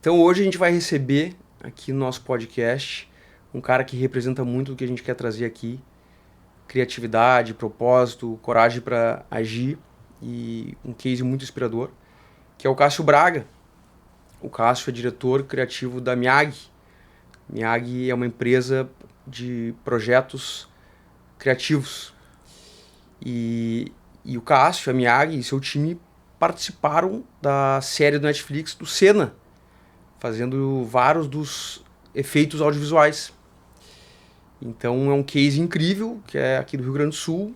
Então hoje a gente vai receber aqui no nosso podcast um cara que representa muito o que a gente quer trazer aqui: criatividade, propósito, coragem para agir e um case muito inspirador, que é o Cássio Braga. O Cássio é diretor criativo da Miag. Miag é uma empresa de projetos criativos. E o Cássio, a Miag e seu time participaram da série do Netflix do Senna, fazendo vários dos efeitos audiovisuais. Então é um case incrível, que é aqui do Rio Grande do Sul,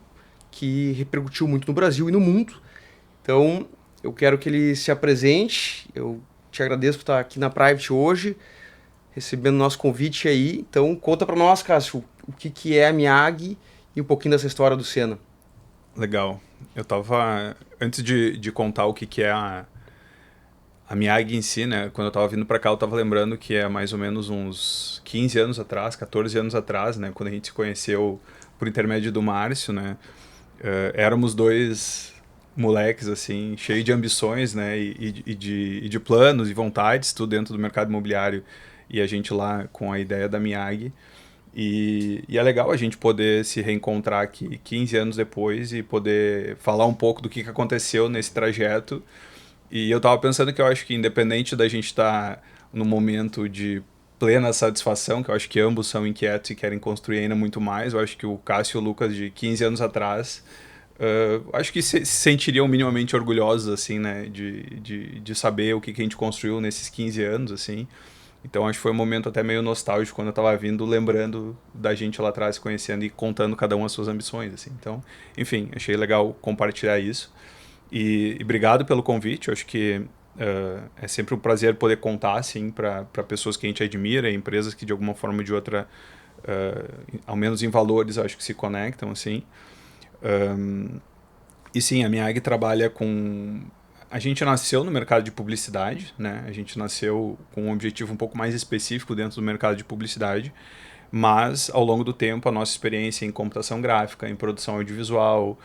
que repercutiu muito no Brasil e no mundo. Então eu quero que ele se apresente. Eu te agradeço por estar aqui na Private hoje, recebendo nosso convite aí. Então conta para nós, Cássio, o que é a Miag e um pouquinho dessa história do Senna. Legal. Eu tava. Antes de contar o que é a Miyagi em si, né? Quando eu tava vindo pra cá, eu tava lembrando que é mais ou menos uns 15 anos atrás, 14 anos atrás, né? Quando a gente se conheceu por intermédio do Márcio, né? Éramos dois moleques, assim, cheios de ambições, né? E de planos e vontades, tudo dentro do mercado imobiliário. E a gente lá com a ideia da Miyagi. E é legal a gente poder se reencontrar aqui 15 anos depois e poder falar um pouco do que aconteceu nesse trajeto. E eu tava pensando que eu acho que independente da gente estar no momento de plena satisfação, que eu acho que ambos são inquietos e querem construir ainda muito mais, eu acho que o Cássio e o Lucas de 15 anos atrás, acho que se sentiriam minimamente orgulhosos, assim, né, de saber o que a gente construiu nesses 15 anos, assim. Então acho que foi um momento até meio nostálgico quando eu tava vindo, lembrando da gente lá atrás, se conhecendo e contando cada um as suas ambições, assim. Então, enfim, achei legal compartilhar isso. E obrigado pelo convite, eu acho que é sempre um prazer poder contar, assim, para pessoas que a gente admira, empresas que de alguma forma ou de outra, ao menos em valores, eu acho que se conectam, assim. E sim, a minha AG trabalha com. A gente nasceu no mercado de publicidade, né? A gente nasceu com um objetivo um pouco mais específico dentro do mercado de publicidade, mas ao longo do tempo a nossa experiência em computação gráfica, em produção audiovisual,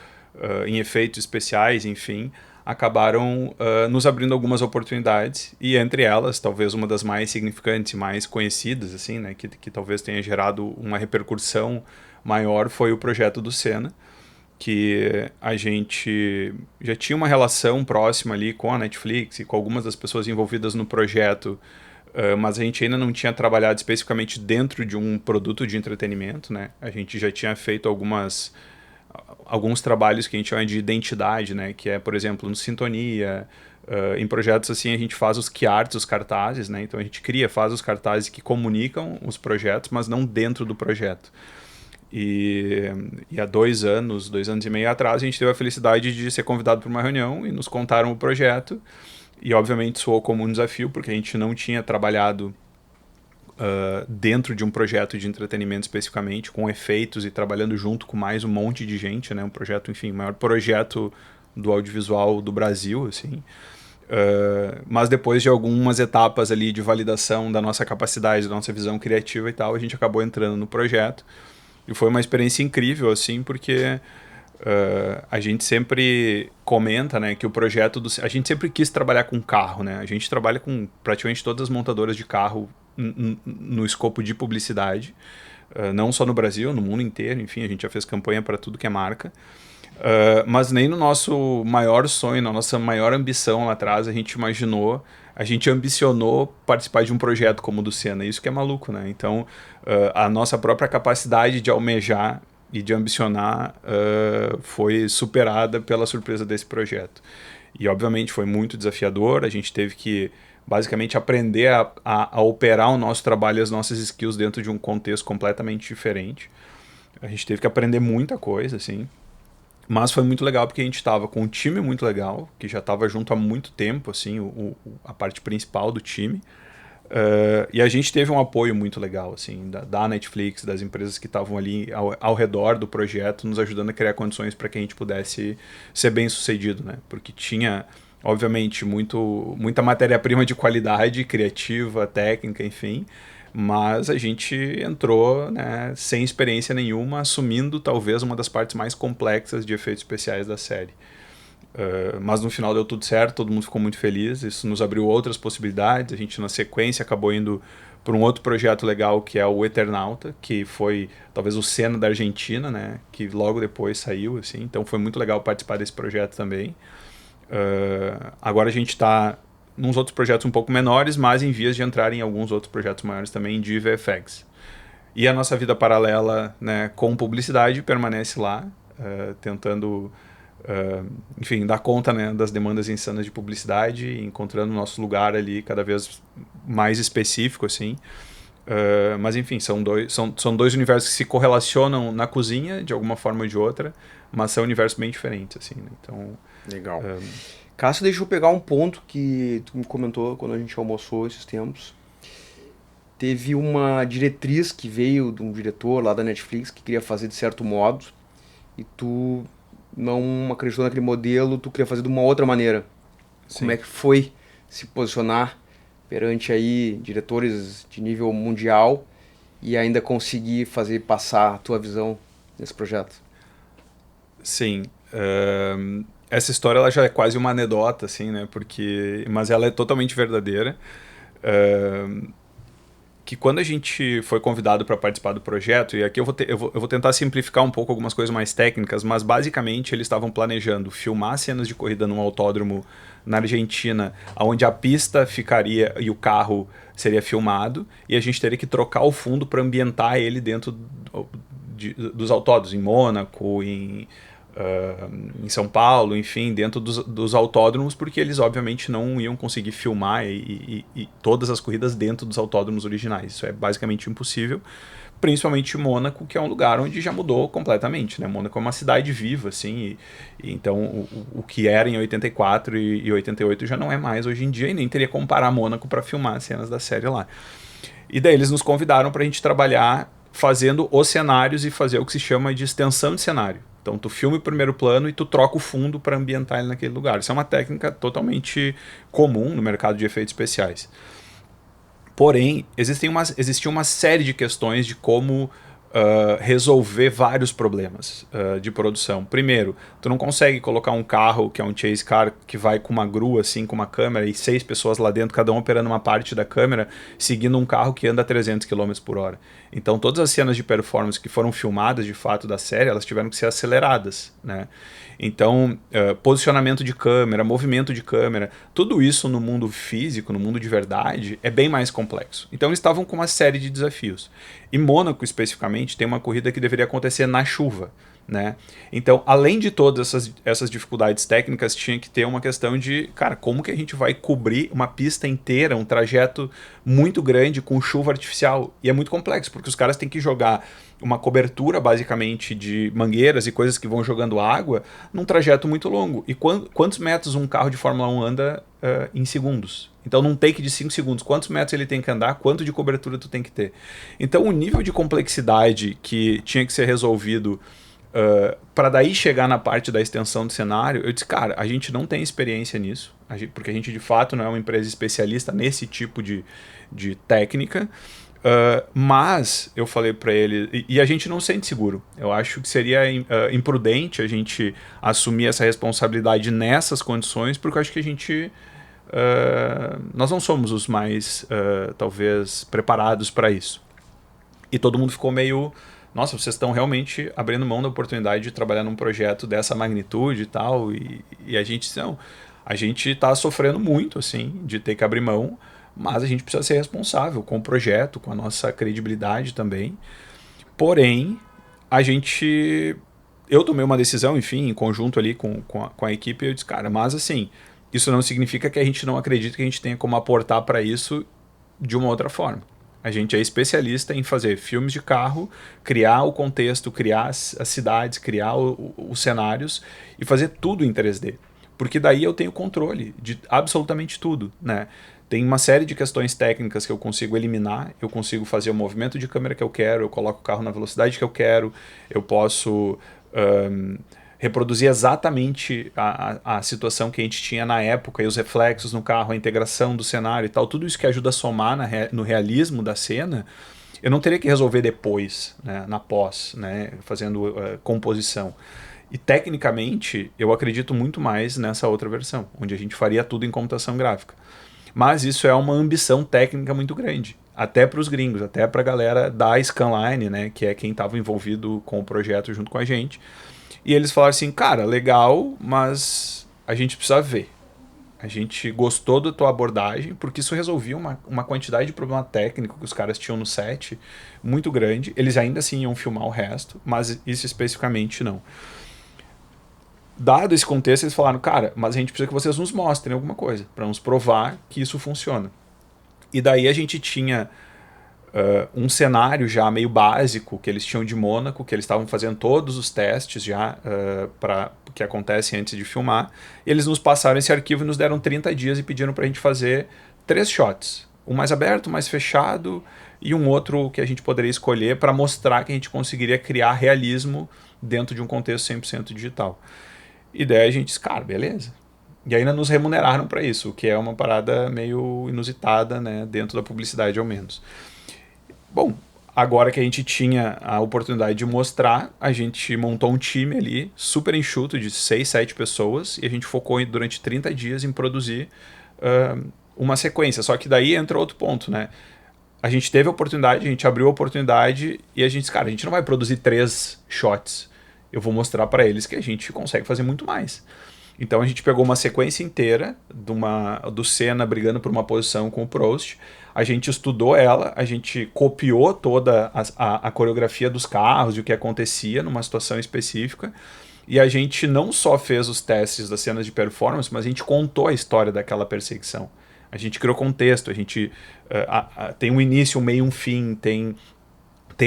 em efeitos especiais, enfim, acabaram nos abrindo algumas oportunidades e entre elas, talvez uma das mais significantes e mais conhecidas, assim, né, que talvez tenha gerado uma repercussão maior, foi o projeto do Senna, que a gente já tinha uma relação próxima ali com a Netflix e com algumas das pessoas envolvidas no projeto, mas a gente ainda não tinha trabalhado especificamente dentro de um produto de entretenimento, né? A gente já tinha feito alguns trabalhos que a gente chama de identidade, né? Que é, por exemplo, no Sintonia, em projetos assim a gente faz os key arts, os cartazes, né? Então a gente faz os cartazes que comunicam os projetos, mas não dentro do projeto. E há 2 anos, 2 anos e meio atrás, a gente teve a felicidade de ser convidado para uma reunião e nos contaram o projeto. E obviamente soou como um desafio, porque a gente não tinha trabalhado dentro de um projeto de entretenimento especificamente, com efeitos e trabalhando junto com mais um monte de gente, né? Um projeto, enfim, o maior projeto do audiovisual do Brasil, assim. Mas depois de algumas etapas ali de validação da nossa capacidade, da nossa visão criativa e tal, a gente acabou entrando no projeto. E foi uma experiência incrível, assim, porque a gente sempre comenta, né, que o projeto a gente sempre quis trabalhar com carro, né? A gente trabalha com praticamente todas as montadoras de carro no escopo de publicidade, não só no Brasil, no mundo inteiro, enfim, a gente já fez campanha para tudo que é marca. Mas nem no nosso maior sonho, na nossa maior ambição lá atrás, a gente ambicionou participar de um projeto como o do Senna. Isso que é maluco, né? Então, a nossa própria capacidade de almejar e de ambicionar foi superada pela surpresa desse projeto. E, obviamente, foi muito desafiador. A gente teve que, basicamente, aprender a operar o nosso trabalho e as nossas skills dentro de um contexto completamente diferente. A gente teve que aprender muita coisa, assim. Mas foi muito legal porque a gente estava com um time muito legal, que já estava junto há muito tempo, assim, a parte principal do time. E a gente teve um apoio muito legal, assim, da Netflix, das empresas que estavam ali ao redor do projeto, nos ajudando a criar condições para que a gente pudesse ser bem sucedido, né? Porque tinha, obviamente, muita matéria-prima de qualidade, criativa, técnica, enfim, mas a gente entrou, né, sem experiência nenhuma, assumindo talvez uma das partes mais complexas de efeitos especiais da série. Mas no final deu tudo certo, todo mundo ficou muito feliz, isso nos abriu outras possibilidades, a gente na sequência acabou indo por um outro projeto legal que é o Eternauta, que foi talvez o Senna da Argentina, né, que logo depois saiu, assim, então foi muito legal participar desse projeto também. Agora a gente está nos outros projetos um pouco menores, mas em vias de entrar em alguns outros projetos maiores também de VFX. E a nossa vida paralela, né, com publicidade permanece lá, tentando, enfim, dar conta, né, das demandas insanas de publicidade, encontrando o nosso lugar ali cada vez mais específico, assim. Mas enfim, são dois universos que se correlacionam na cozinha, de alguma forma ou de outra, mas são universos bem diferentes, assim, né? Então, Legal. Cássio, deixa eu pegar um ponto que tu me comentou quando a gente almoçou esses tempos. Teve uma diretriz que veio de um diretor lá da Netflix que queria fazer de certo modo e tu não acreditou naquele modelo, tu queria fazer de uma outra maneira. sim. Como é que foi se posicionar perante aí diretores de nível mundial e ainda conseguir fazer passar a tua visão nesse projeto? Sim. Essa história ela já é quase uma anedota, assim, né? Mas ela é totalmente verdadeira. Que quando a gente foi convidado para participar do projeto, e aqui eu vou tentar simplificar um pouco algumas coisas mais técnicas, mas basicamente eles estavam planejando filmar cenas de corrida num autódromo na Argentina, onde a pista ficaria e o carro seria filmado, e a gente teria que trocar o fundo para ambientar ele dentro dos autódromos, em Mônaco, em São Paulo, enfim, dentro dos autódromos, porque eles obviamente não iam conseguir filmar e todas as corridas dentro dos autódromos originais. Isso é basicamente impossível, principalmente Mônaco, que é um lugar onde já mudou completamente, né? Mônaco é uma cidade viva, assim, então o que era em 84 e 88 já não é mais hoje em dia, e nem teria como parar Mônaco para filmar cenas da série lá. E daí eles nos convidaram para a gente trabalhar fazendo os cenários e fazer o que se chama de extensão de cenário. Então tu filma o primeiro plano e tu troca o fundo para ambientar ele naquele lugar. Isso é uma técnica totalmente comum no mercado de efeitos especiais. Porém, existia uma série de questões de como resolver vários problemas de produção. Primeiro, tu não consegue colocar um carro que é um chase car que vai com uma grua, assim, com uma câmera e 6 pessoas lá dentro, cada um operando uma parte da câmera, seguindo um carro que anda a 300 km por hora. Então, todas as cenas de performance que foram filmadas, de fato, da série, elas tiveram que ser aceleradas, né? Então, posicionamento de câmera, movimento de câmera, tudo isso no mundo físico, no mundo de verdade, é bem mais complexo. Então, eles estavam com uma série de desafios. E Mônaco, especificamente, tem uma corrida que deveria acontecer na chuva, né? Então, além de todas essas dificuldades técnicas, tinha que ter uma questão de, cara, como que a gente vai cobrir uma pista inteira, um trajeto muito grande com chuva artificial? E é muito complexo, porque os caras têm que jogar uma cobertura, basicamente, de mangueiras e coisas que vão jogando água num trajeto muito longo. E quantos metros um carro de Fórmula 1 anda em segundos? Então, num take de 5 segundos, quantos metros ele tem que andar, quanto de cobertura tu tem que ter? Então, o nível de complexidade que tinha que ser resolvido para daí chegar na parte da extensão do cenário, eu disse, cara, a gente não tem experiência nisso, porque a gente, de fato, não é uma empresa especialista nesse tipo de técnica. Mas eu falei para ele, e a gente não sente seguro. Eu acho que seria imprudente a gente assumir essa responsabilidade nessas condições, porque eu acho que a gente nós não somos os mais talvez preparados para isso. E todo mundo ficou meio, nossa, vocês estão realmente abrindo mão da oportunidade de trabalhar num projeto dessa magnitude e tal, e a gente não, a gente está sofrendo muito assim de ter que abrir mão, mas a gente precisa ser responsável com o projeto, com a nossa credibilidade também. Porém, eu tomei uma decisão, enfim, em conjunto ali com a equipe, e eu disse, cara, mas assim, isso não significa que a gente não acredita que a gente tenha como aportar para isso de uma outra forma. A gente é especialista em fazer filmes de carro, criar o contexto, criar as cidades, criar os cenários e fazer tudo em 3D. Porque daí eu tenho controle de absolutamente tudo, né? Tem uma série de questões técnicas que eu consigo eliminar, eu consigo fazer o movimento de câmera que eu quero, eu coloco o carro na velocidade que eu quero, eu posso reproduzir exatamente a situação que a gente tinha na época, e os reflexos no carro, a integração do cenário e tal, tudo isso que ajuda a somar no realismo da cena, eu não teria que resolver depois, né, na pós, né, fazendo composição. E tecnicamente, eu acredito muito mais nessa outra versão, onde a gente faria tudo em computação gráfica. Mas isso é uma ambição técnica muito grande, até para os gringos, até para a galera da Scanline, né, que é quem estava envolvido com o projeto junto com a gente. E eles falaram assim, cara, legal, mas a gente precisa ver. A gente gostou da tua abordagem, porque isso resolvia uma quantidade de problema técnico que os caras tinham no set muito grande. Eles ainda assim iam filmar o resto, mas isso especificamente não. Dado esse contexto, eles falaram, cara, mas a gente precisa que vocês nos mostrem alguma coisa, para nos provar que isso funciona. E daí a gente tinha um cenário já meio básico que eles tinham de Mônaco, que eles estavam fazendo todos os testes já que acontecem antes de filmar. Eles nos passaram esse arquivo e nos deram 30 dias e pediram para a gente fazer 3 shots. Um mais aberto, um mais fechado e um outro que a gente poderia escolher para mostrar que a gente conseguiria criar realismo dentro de um contexto 100% digital. E daí a gente disse, cara, beleza. E ainda nos remuneraram para isso, o que é uma parada meio inusitada, né, dentro da publicidade ao menos. Bom, agora que a gente tinha a oportunidade de mostrar, a gente montou um time ali super enxuto de 6, 7 pessoas e a gente focou durante 30 dias em produzir uma sequência. Só que daí entra outro ponto, né? A gente teve a oportunidade, a gente abriu a oportunidade e a gente disse, cara, a gente não vai produzir 3 shots. Eu vou mostrar para eles que a gente consegue fazer muito mais. Então a gente pegou uma sequência inteira do Senna brigando por uma posição com o Prost, a gente estudou ela, a gente copiou toda a coreografia dos carros e o que acontecia numa situação específica, e a gente não só fez os testes das cenas de performance, mas a gente contou a história daquela perseguição. A gente criou contexto, a gente tem um início, um meio, um fim, tem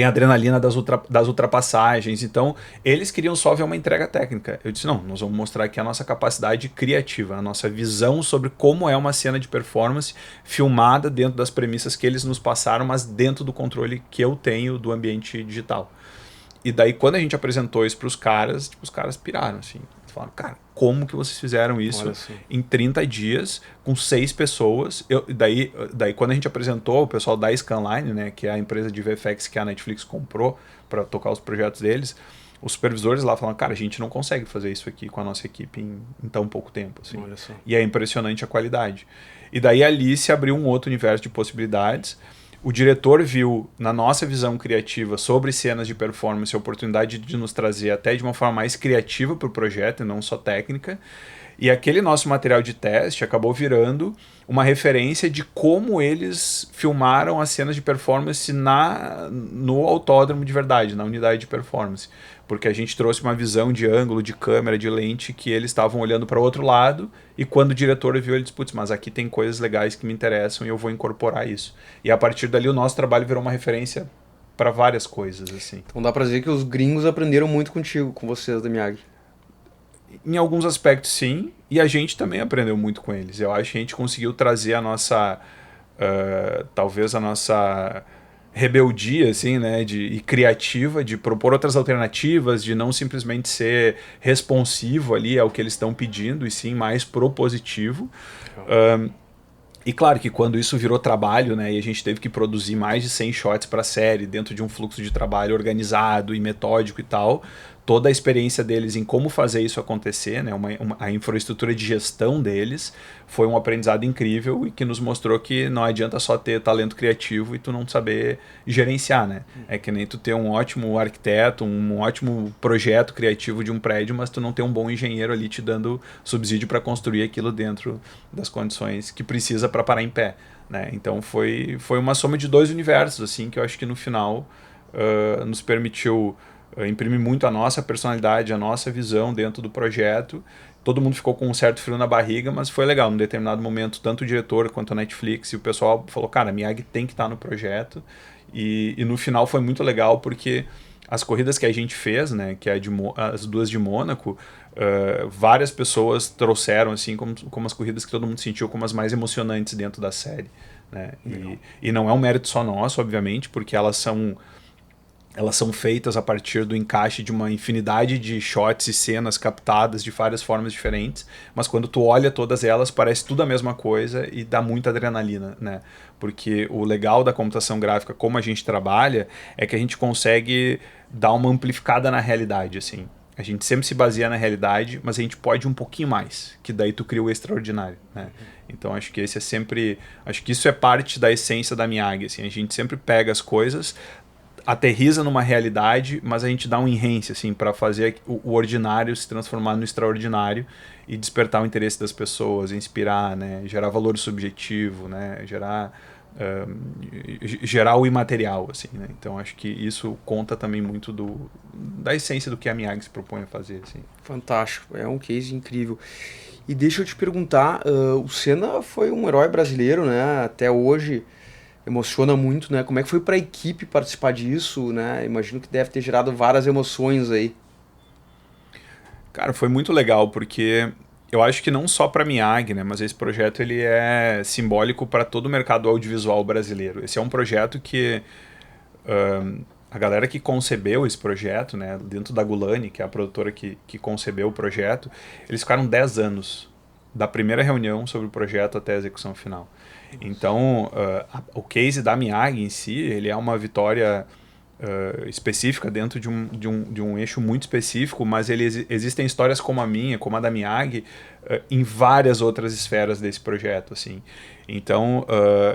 a adrenalina das ultrapassagens. Então, eles queriam só ver uma entrega técnica. Eu disse, não, nós vamos mostrar aqui a nossa capacidade criativa, a nossa visão sobre como é uma cena de performance filmada dentro das premissas que eles nos passaram, mas dentro do controle que eu tenho do ambiente digital. E daí, quando a gente apresentou isso para os caras, tipo, os caras piraram, assim. Falaram, cara, como que vocês fizeram isso em 30 dias com 6 pessoas? Daí, quando a gente apresentou o pessoal da Scanline, né, que é a empresa de VFX que a Netflix comprou para tocar os projetos deles, os supervisores lá falaram, cara, a gente não consegue fazer isso aqui com a nossa equipe em tão pouco tempo. Assim. E é impressionante a qualidade. E daí ali se abriu um outro universo de possibilidades. O diretor viu, na nossa visão criativa sobre cenas de performance, a oportunidade de nos trazer até de uma forma mais criativa para o projeto, e não só técnica. E aquele nosso material de teste acabou virando uma referência de como eles filmaram as cenas de performance no autódromo de verdade, na unidade de performance. Porque a gente trouxe uma visão de ângulo, de câmera, de lente, que eles estavam olhando para o outro lado, e quando o diretor viu, ele disse, putz, mas aqui tem coisas legais que me interessam e eu vou incorporar isso. E a partir dali o nosso trabalho virou uma referência para várias coisas, assim. Então dá pra dizer que os gringos aprenderam muito contigo, com vocês da Miyagi. Em alguns aspectos, sim, e a gente também aprendeu muito com eles. Eu acho que a gente conseguiu trazer a nossa, talvez a nossa rebeldia, assim, né, e criativa, de propor outras alternativas, de não simplesmente ser responsivo ali ao que eles estão pedindo, e sim mais propositivo. E claro que quando isso virou trabalho, né, e a gente teve que produzir mais de 100 shots para a série, dentro de um fluxo de trabalho organizado e metódico e tal, toda a experiência deles em como fazer isso acontecer, né, a infraestrutura de gestão deles, foi um aprendizado incrível e que nos mostrou que não adianta só ter talento criativo e tu não saber gerenciar, né? É que nem tu ter um ótimo arquiteto, um ótimo projeto criativo de um prédio, mas tu não ter um bom engenheiro ali te dando subsídio para construir aquilo dentro das condições que precisa para parar em pé, né? Então foi uma soma de 2 universos, assim, que eu acho que no final nos permitiu imprimir muito a nossa personalidade, a nossa visão dentro do projeto. Todo mundo ficou com um certo frio na barriga, mas foi legal. Num determinado momento, tanto o diretor quanto a Netflix e o pessoal falou, cara, a Miyagi tem que estar no projeto. E no final foi muito legal porque as corridas que a gente fez, né, que é as 2 de Mônaco, várias pessoas trouxeram assim como as corridas que todo mundo sentiu como as mais emocionantes dentro da série, né? E não é um mérito só nosso, obviamente, porque elas são feitas a partir do encaixe de uma infinidade de shots e cenas captadas de várias formas diferentes, mas quando tu olha todas elas, parece tudo a mesma coisa e dá muita adrenalina, né? Porque o legal da computação gráfica, como a gente trabalha, é que a gente consegue dar uma amplificada na realidade, assim. A gente sempre se baseia na realidade, mas a gente pode um pouquinho mais, que daí tu cria o extraordinário, né? Então acho que esse é sempre, acho que isso é parte da essência da Miyagi, assim, a gente sempre pega as coisas, aterriza numa realidade, mas a gente dá um enhance assim para fazer o ordinário se transformar no extraordinário e despertar o interesse das pessoas, inspirar, né, gerar valor subjetivo, né, gerar o imaterial, assim, né? Então acho que isso conta também muito da essência do que a Miyagi se propõe a fazer, assim. Fantástico, é um case incrível. E deixa eu te perguntar, o Senna foi um herói brasileiro, né? Até hoje emociona muito, né? Como é que foi para a equipe participar disso, né? Imagino que deve ter gerado várias emoções aí. Cara, foi muito legal porque eu acho que não só para Miyagi, né, mas esse projeto ele é simbólico para todo o mercado audiovisual brasileiro. Esse é um projeto que a galera que concebeu esse projeto, né, dentro da Gulani, que é a produtora que concebeu o projeto, eles ficaram 10 anos da primeira reunião sobre o projeto até a execução final. Então, o case da Miyagi em si, ele é uma vitória específica dentro de um eixo muito específico, mas existem histórias como a minha, como a da Miyagi, em várias outras esferas desse projeto, assim. Então,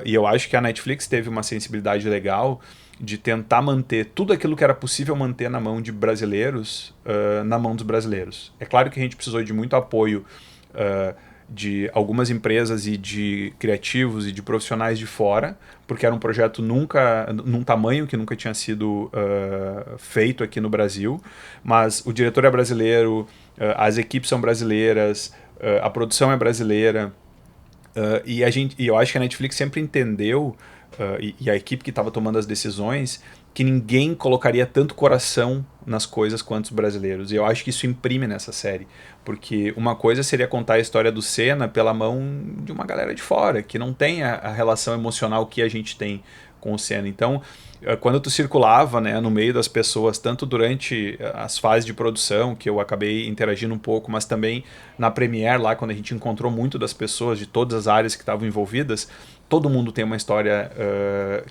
e eu acho que a Netflix teve uma sensibilidade legal de tentar manter tudo aquilo que era possível manter na mão de brasileiros, na mão dos brasileiros. É claro que a gente precisou de muito apoio de algumas empresas e de criativos e de profissionais de fora, porque era um projeto num tamanho que nunca tinha sido feito aqui no Brasil, mas o diretor é brasileiro, as equipes são brasileiras, a produção é brasileira, e eu acho que a Netflix sempre entendeu, e a equipe que estava tomando as decisões, que ninguém colocaria tanto coração nas coisas quanto os brasileiros. E eu acho que isso imprime nessa série. Porque uma coisa seria contar a história do Senna pela mão de uma galera de fora, que não tem a relação emocional que a gente tem com o Senna. Então, quando tu circulava, né, no meio das pessoas, tanto durante as fases de produção, que eu acabei interagindo um pouco, mas também na Premiere, lá quando a gente encontrou muito das pessoas de todas as áreas que estavam envolvidas, todo mundo tem uma história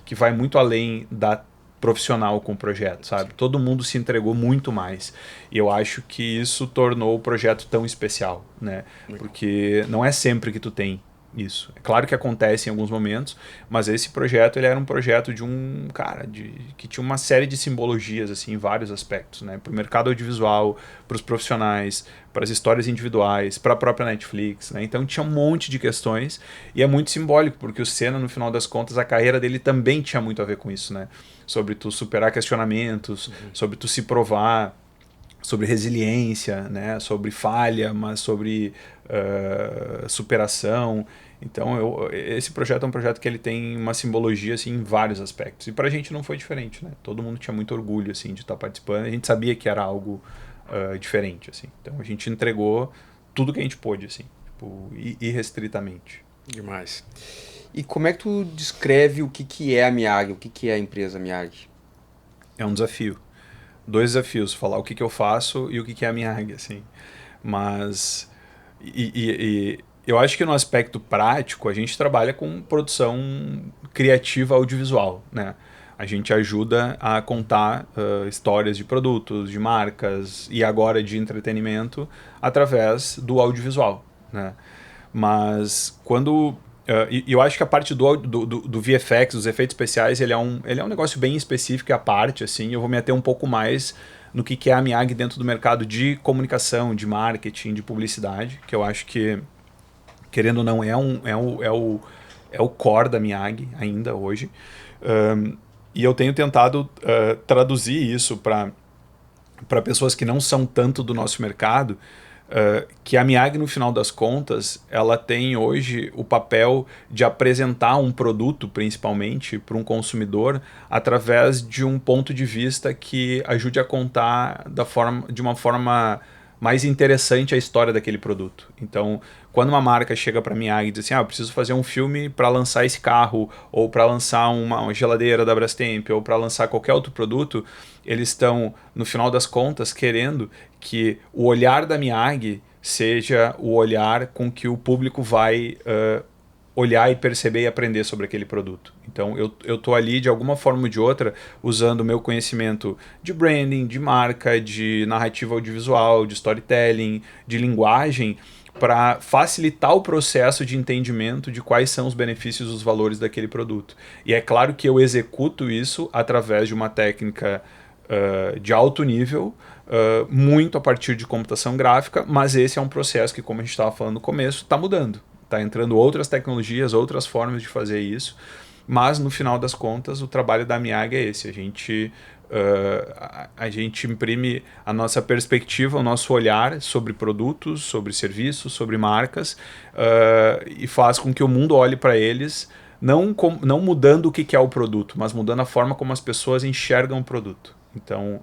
que vai muito além da profissional com o projeto, sabe? Todo mundo se entregou muito mais. E eu acho que isso tornou o projeto tão especial, né? Porque não é sempre que tu tem isso. É claro que acontece em alguns momentos, mas esse projeto ele era um projeto de um cara que tinha uma série de simbologias assim, em vários aspectos, né? Para o mercado audiovisual, para os profissionais, para as histórias individuais, para a própria Netflix, né? Então tinha um monte de questões e é muito simbólico, porque o Senna, no final das contas, a carreira dele também tinha muito a ver com isso, né? Sobre tu superar questionamentos, sobre tu se provar, sobre resiliência, né? Sobre falha, mas sobre superação. Então, esse projeto é um projeto que ele tem uma simbologia assim, em vários aspectos. E pra gente não foi diferente, né? Todo mundo tinha muito orgulho assim, de estar participando. A gente sabia que era algo diferente. Assim. Então, a gente entregou tudo que a gente pôde, assim, tipo, irrestritamente. Demais. E como é que tu descreve o que é a Miyagi, o que é a empresa Miyagi? É um desafio. Dois desafios, falar o que eu faço e o que é a Miyagi, assim. Mas e eu acho que no aspecto prático a gente trabalha com produção criativa audiovisual, né? A gente ajuda a contar histórias de produtos, de marcas e agora de entretenimento através do audiovisual, né? Mas quando eu acho que a parte do VFX, dos efeitos especiais, ele é um negócio bem específico à parte, assim. Eu vou me ater um pouco mais no que é a Miyagi dentro do mercado de comunicação, de marketing, de publicidade, que eu acho que, querendo ou não, é o core da Miyagi ainda hoje. E eu tenho tentado traduzir isso para pessoas que não são tanto do nosso mercado, que a Miyagi, no final das contas, ela tem hoje o papel de apresentar um produto, principalmente, para um consumidor, através de um ponto de vista que ajude a contar de uma forma mais interessante a história daquele produto. Então, quando uma marca chega para a Miyagi e diz assim, eu preciso fazer um filme para lançar esse carro, ou para lançar uma geladeira da Brastemp, ou para lançar qualquer outro produto, eles estão, no final das contas, querendo que o olhar da Miyagi seja o olhar com que o público vai olhar e perceber e aprender sobre aquele produto. Então eu tô ali de alguma forma ou de outra usando o meu conhecimento de branding, de marca, de narrativa audiovisual, de storytelling, de linguagem para facilitar o processo de entendimento de quais são os benefícios e os valores daquele produto. E é claro que eu executo isso através de uma técnica de alto nível, muito a partir de computação gráfica, mas esse é um processo que, como a gente estava falando no começo, está mudando. Está entrando outras tecnologias, outras formas de fazer isso, mas no final das contas o trabalho da Miag é esse, a gente imprime a nossa perspectiva, o nosso olhar sobre produtos, sobre serviços, sobre marcas e faz com que o mundo olhe para eles não mudando o que é o produto, mas mudando a forma como as pessoas enxergam o produto. Então,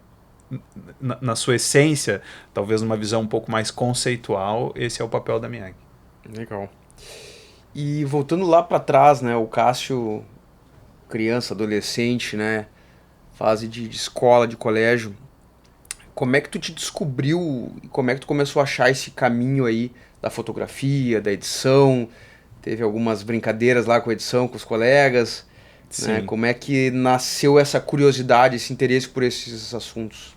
na sua essência, talvez numa visão um pouco mais conceitual, esse é o papel da Miag. Legal. E voltando lá para trás, né, o Cássio, criança, adolescente, né, fase de escola, de colégio, como é que tu te descobriu e como é que tu começou a achar esse caminho aí da fotografia, da edição? Teve algumas brincadeiras lá com a edição, com os colegas, né? Sim. Como é que nasceu essa curiosidade, esse interesse por esses assuntos?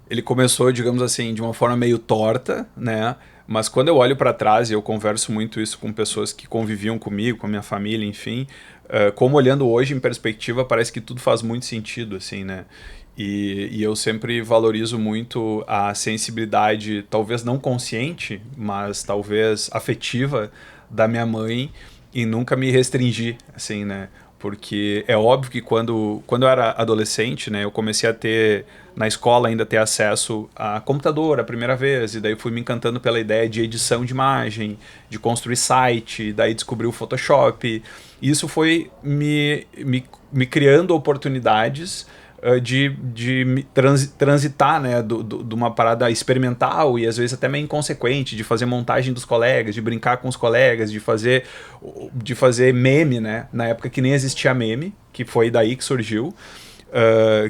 Ele começou, digamos assim, de uma forma meio torta, né? Mas quando eu olho para trás, e eu converso muito isso com pessoas que conviviam comigo, com a minha família, enfim, como olhando hoje em perspectiva, parece que tudo faz muito sentido, assim, né? E eu sempre valorizo muito a sensibilidade, talvez não consciente, mas talvez afetiva, da minha mãe em nunca me restringir, assim, né? Porque é óbvio que quando eu era adolescente, né, eu comecei a ter, na escola ainda, ter acesso a computador a primeira vez, e daí fui me encantando pela ideia de edição de imagem, de construir site, daí descobri o Photoshop. E isso foi me criando oportunidades de transitar, né, de uma parada experimental e às vezes até meio inconsequente, de fazer montagem dos colegas, de brincar com os colegas, de fazer meme, né, na época que nem existia meme, que foi daí que surgiu.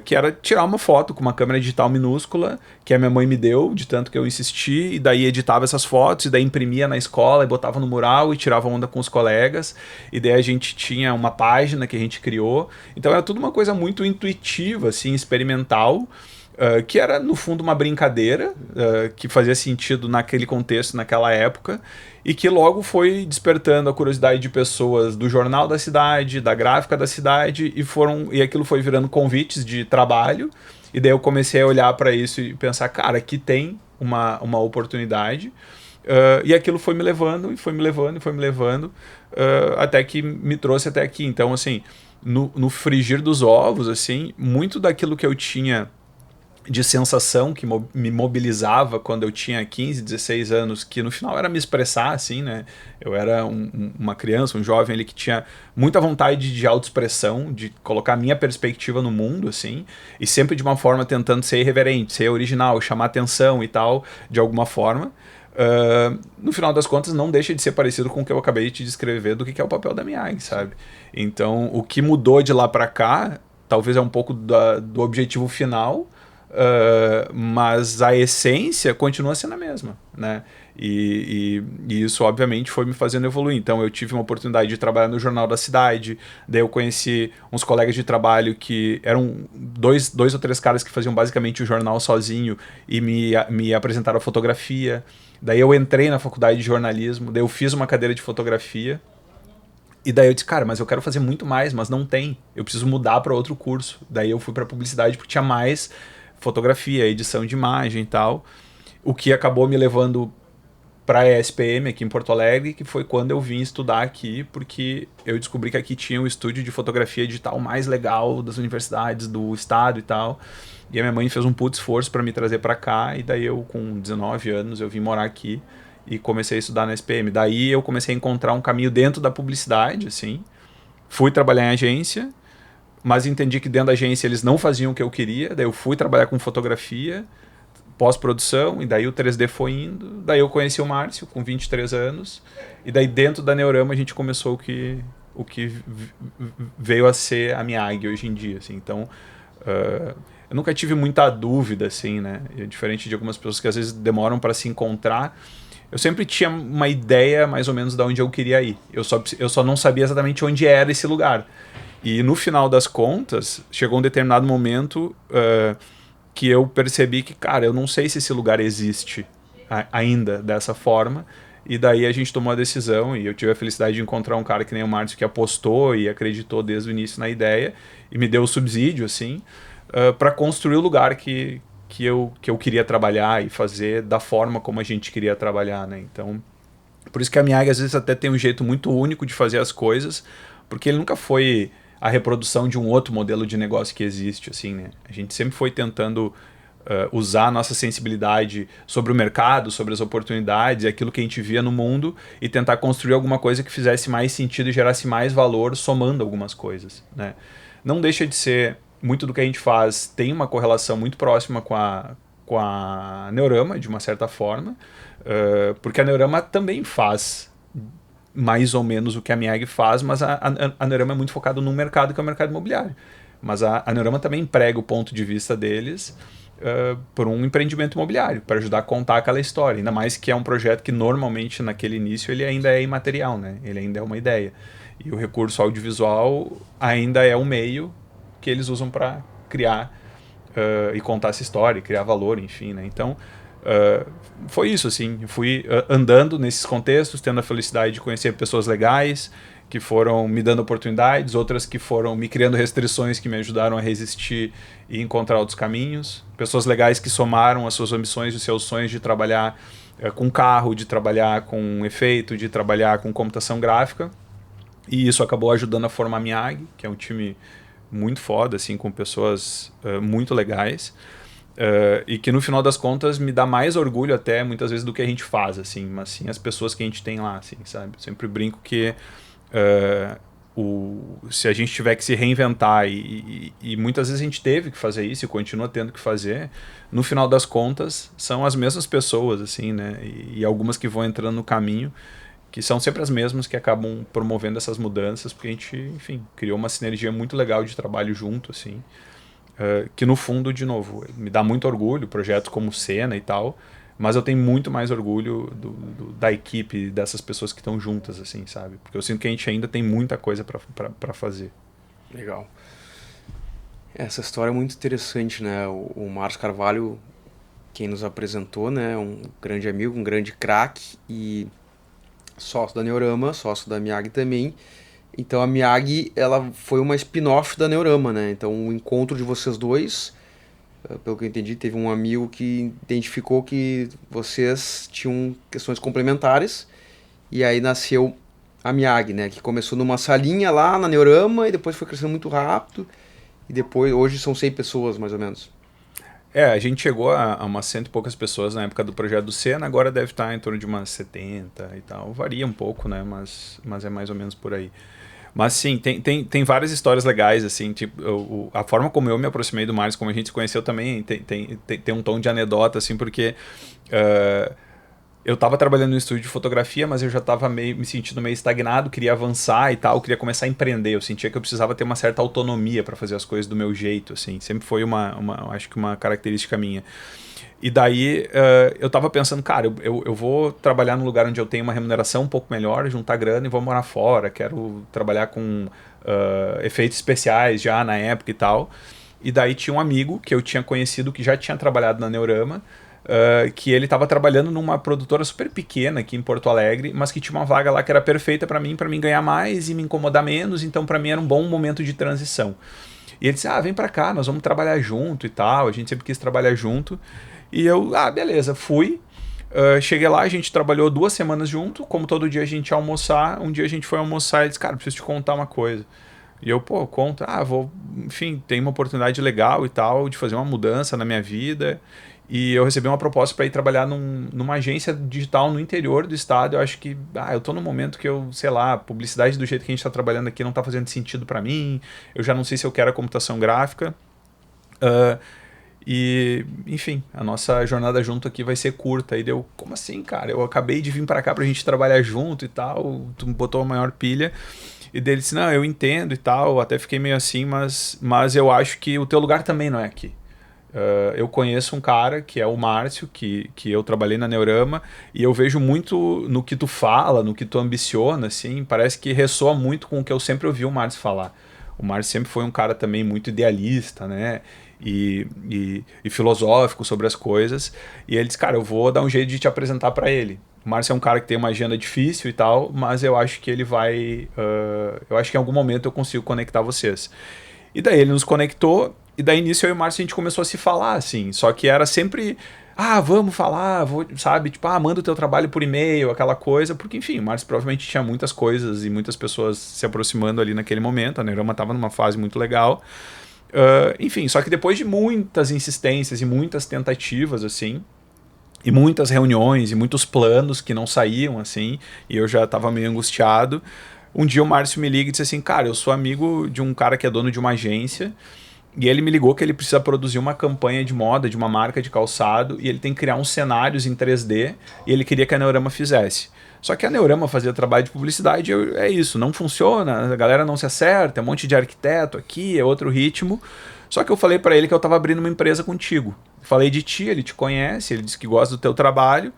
Que era tirar uma foto com uma câmera digital minúscula que a minha mãe me deu, de tanto que eu insisti, e daí editava essas fotos, e daí imprimia na escola e botava no mural e tirava onda com os colegas, e daí a gente tinha uma página que a gente criou. Então era tudo uma coisa muito intuitiva, assim, experimental, que era no fundo uma brincadeira, que fazia sentido naquele contexto, naquela época, e que logo foi despertando a curiosidade de pessoas do jornal da cidade, da gráfica da cidade, e aquilo foi virando convites de trabalho, e daí eu comecei a olhar para isso e pensar, cara, aqui tem uma oportunidade, e aquilo foi me levando, e foi me levando, e foi me levando, até que me trouxe até aqui. Então, assim, no frigir dos ovos, assim, muito daquilo que eu tinha de sensação que me mobilizava quando eu tinha 15, 16 anos, que no final era me expressar, assim, né? Eu era uma criança, um jovem ali que tinha muita vontade de autoexpressão, de colocar a minha perspectiva no mundo, assim, e sempre de uma forma tentando ser irreverente, ser original, chamar atenção e tal, de alguma forma. No final das contas, não deixa de ser parecido com o que eu acabei de te descrever do que é o papel da Miag, sabe? Então, o que mudou de lá para cá, talvez é um pouco do objetivo final, mas a essência continua sendo a mesma, né? E isso, obviamente, foi me fazendo evoluir. Então, eu tive uma oportunidade de trabalhar no Jornal da Cidade, daí eu conheci uns colegas de trabalho que eram dois ou três caras que faziam basicamente o jornal sozinho e me apresentaram a fotografia. Daí eu entrei na faculdade de jornalismo, daí eu fiz uma cadeira de fotografia. E daí eu disse, cara, mas eu quero fazer muito mais, mas não tem. Eu preciso mudar para outro curso. Daí eu fui para publicidade porque tinha mais fotografia, edição de imagem e tal. O que acabou me levando para a ESPM aqui em Porto Alegre, que foi quando eu vim estudar aqui, porque eu descobri que aqui tinha o estúdio de fotografia digital mais legal das universidades do estado e tal. E a minha mãe fez um puto esforço para me trazer para cá, e daí eu, com 19 anos, eu vim morar aqui e comecei a estudar na SPM. Daí eu comecei a encontrar um caminho dentro da publicidade, assim. Fui trabalhar em agência, mas entendi que dentro da agência eles não faziam o que eu queria. Daí eu fui trabalhar com fotografia, pós-produção, e daí o 3D foi indo. Daí eu conheci o Márcio com 23 anos, e daí dentro da Neorama a gente começou o que veio a ser a Miag hoje em dia, assim. Então, eu nunca tive muita dúvida, assim, né? Diferente de algumas pessoas que às vezes demoram para se encontrar. eu sempre tinha uma ideia mais ou menos de onde eu queria ir. Eu só não sabia exatamente onde era esse lugar. E no final das contas, chegou um determinado momento que eu percebi que, cara, eu não sei se esse lugar existe ainda dessa forma. E daí a gente tomou a decisão e eu tive a felicidade de encontrar um cara que nem o Márcio que apostou e acreditou desde o início na ideia e me deu o subsídio, assim, para construir o lugar que eu queria trabalhar e fazer da forma como a gente queria trabalhar, né? Então, por isso que a Miyagi às vezes até tem um jeito muito único de fazer as coisas, porque ele nunca foi a reprodução de um outro modelo de negócio que existe, assim, né? A gente sempre foi tentando usar a nossa sensibilidade sobre o mercado, sobre as oportunidades, aquilo que a gente via no mundo e tentar construir alguma coisa que fizesse mais sentido e gerasse mais valor somando algumas coisas, né? Não deixa de ser, muito do que a gente faz tem uma correlação muito próxima com a Neurama, de uma certa forma, porque a Neurama também faz mais ou menos o que a Miyagi faz, mas a Neurama é muito focada num mercado que é o mercado imobiliário. Mas a Neurama também emprega o ponto de vista deles por um empreendimento imobiliário, para ajudar a contar aquela história. Ainda mais que é um projeto que normalmente naquele início ele ainda é imaterial, né? Ele ainda é uma ideia. E o recurso audiovisual ainda é um meio que eles usam para criar e contar essa história, criar valor, enfim, né? Então, foi isso, assim. Eu fui andando nesses contextos, tendo a felicidade de conhecer pessoas legais, que foram me dando oportunidades, outras que foram me criando restrições que me ajudaram a resistir e encontrar outros caminhos. Pessoas legais que somaram as suas ambições e os seus sonhos de trabalhar com carro, de trabalhar com efeito, de trabalhar com computação gráfica. E isso acabou ajudando a formar a Miyagi, que é um time muito foda, assim, com pessoas muito legais. E que no final das contas me dá mais orgulho até muitas vezes do que a gente faz, assim, mas sim as pessoas que a gente tem lá, assim, sabe? Eu sempre brinco que se a gente tiver que se reinventar e muitas vezes a gente teve que fazer isso e continua tendo que fazer, no final das contas são as mesmas pessoas, assim, né? E algumas que vão entrando no caminho que são sempre as mesmas que acabam promovendo essas mudanças, porque a gente, enfim, criou uma sinergia muito legal de trabalho junto, assim, que no fundo, de novo, me dá muito orgulho, projetos como Cena e tal, mas eu tenho muito mais orgulho da equipe, dessas pessoas que estão juntas, assim, sabe? Porque eu sinto que a gente ainda tem muita coisa para fazer. Legal. Essa história é muito interessante, né? O Márcio Carvalho, quem nos apresentou, né? Um grande amigo, um grande craque e sócio da Neurama, sócio da Miyagi também. Então a Miyagi, ela foi uma spin-off da Neurama, né? Então o encontro de vocês dois, pelo que eu entendi, teve um amigo que identificou que vocês tinham questões complementares e aí nasceu a Miyagi, né? Que começou numa salinha lá na Neurama e depois foi crescendo muito rápido e depois, hoje são 100 pessoas mais ou menos. A gente chegou a umas 100 e poucas pessoas na época do projeto do Cena, agora deve estar em torno de umas 70 e tal. Varia um pouco, né? Mas é mais ou menos por aí. Mas sim, tem várias histórias legais, assim, tipo, a forma como eu me aproximei do Márcio, como a gente se conheceu também, tem um tom de anedota, assim, porque eu estava trabalhando no estúdio de fotografia, mas eu já estava me sentindo meio estagnado, queria avançar e tal, queria começar a empreender. Eu sentia que eu precisava ter uma certa autonomia para fazer as coisas do meu jeito, assim. Sempre foi acho que uma característica minha. E daí eu estava pensando, cara, eu vou trabalhar num lugar onde eu tenho uma remuneração um pouco melhor, juntar grana e vou morar fora. Quero trabalhar com efeitos especiais já na época e tal. E daí tinha um amigo que eu tinha conhecido que já tinha trabalhado na Neurama, que ele estava trabalhando numa produtora super pequena aqui em Porto Alegre, mas que tinha uma vaga lá que era perfeita para mim ganhar mais e me incomodar menos, então para mim era um bom momento de transição. E ele disse, vem para cá, nós vamos trabalhar junto e tal, a gente sempre quis trabalhar junto. E eu, beleza, fui. Cheguei lá, a gente trabalhou 2 semanas junto, como todo dia a gente ia almoçar, um dia a gente foi almoçar e ele disse, cara, preciso te contar uma coisa. E eu, conta, enfim, tem uma oportunidade legal e tal, de fazer uma mudança na minha vida. E eu recebi uma proposta para ir trabalhar numa agência digital no interior do estado. Eu acho que eu tô num momento que eu, sei lá, publicidade do jeito que a gente está trabalhando aqui não está fazendo sentido para mim. Eu já não sei se eu quero a computação gráfica. E, enfim, a nossa jornada junto aqui vai ser curta. E deu, como assim, cara? Eu acabei de vir para cá pra gente trabalhar junto e tal. Tu me botou a maior pilha. E dele disse, não, eu entendo e tal. Até fiquei meio assim, mas eu acho que o teu lugar também não é aqui. Eu conheço um cara que é o Márcio, que eu trabalhei na Neurama, e eu vejo muito no que tu fala, no que tu ambiciona, assim, parece que ressoa muito com o que eu sempre ouvi o Márcio falar. O Márcio sempre foi um cara também muito idealista, né? E filosófico sobre as coisas. E ele disse, cara, eu vou dar um jeito de te apresentar para ele. O Márcio é um cara que tem uma agenda difícil e tal, mas eu acho que ele vai... eu acho que em algum momento eu consigo conectar vocês. E daí ele nos conectou, e daí nisso eu e o Márcio a gente começou a se falar, assim. Só que era sempre, vamos falar, sabe? Tipo, manda o teu trabalho por e-mail, aquela coisa. Porque, enfim, o Márcio provavelmente tinha muitas coisas e muitas pessoas se aproximando ali naquele momento. A Neurama estava numa fase muito legal. Enfim, só que depois de muitas insistências e muitas tentativas, assim, e muitas reuniões e muitos planos que não saíam, assim, e eu já estava meio angustiado. Um dia o Márcio me liga e disse assim, cara, eu sou amigo de um cara que é dono de uma agência, e ele me ligou que ele precisa produzir uma campanha de moda de uma marca de calçado, e ele tem que criar uns cenários em 3D, e ele queria que a Neurama fizesse. Só que a Neurama fazia trabalho de publicidade, é isso, não funciona, a galera não se acerta, é um monte de arquiteto aqui, é outro ritmo. Só que eu falei para ele que eu estava abrindo uma empresa contigo. Falei de ti, ele te conhece, ele disse que gosta do teu trabalho,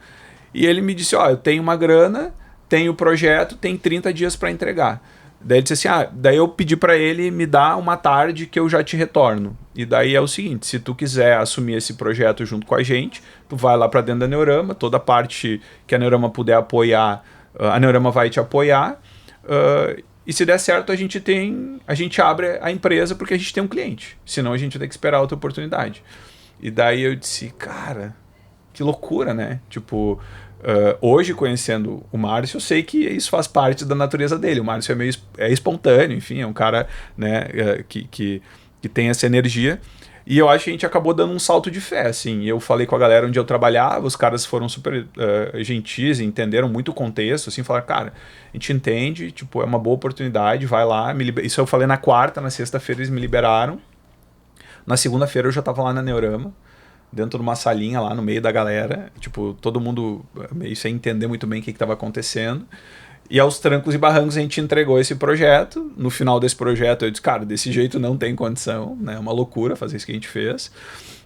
e ele me disse, eu tenho uma grana, tenho o projeto, tem 30 dias para entregar. Daí ele disse assim, daí eu pedi para ele me dar uma tarde que eu já te retorno. E daí é o seguinte, se tu quiser assumir esse projeto junto com a gente, tu vai lá para dentro da Neurama, toda a parte que a Neurama puder apoiar, a Neurama vai te apoiar. E se der certo, a gente abre a empresa porque a gente tem um cliente. Senão a gente vai ter que esperar outra oportunidade. E daí eu disse, cara, que loucura, né? Tipo, hoje conhecendo o Márcio, eu sei que isso faz parte da natureza dele. O Márcio é espontâneo, enfim, é um cara, né, que tem essa energia. E eu acho que a gente acabou dando um salto de fé, assim. Eu falei com a galera onde eu trabalhava, os caras foram super gentis, entenderam muito o contexto, assim, falaram, cara, a gente entende, tipo, é uma boa oportunidade, vai lá. Isso eu falei na quarta, na sexta-feira eles me liberaram. Na segunda-feira eu já tava lá na Neurama, dentro de uma salinha lá no meio da galera, tipo, todo mundo meio sem entender muito bem o que estava acontecendo. E aos trancos e barrancos a gente entregou esse projeto. No final desse projeto eu disse, cara, desse jeito não tem condição, né? É uma loucura fazer isso que a gente fez.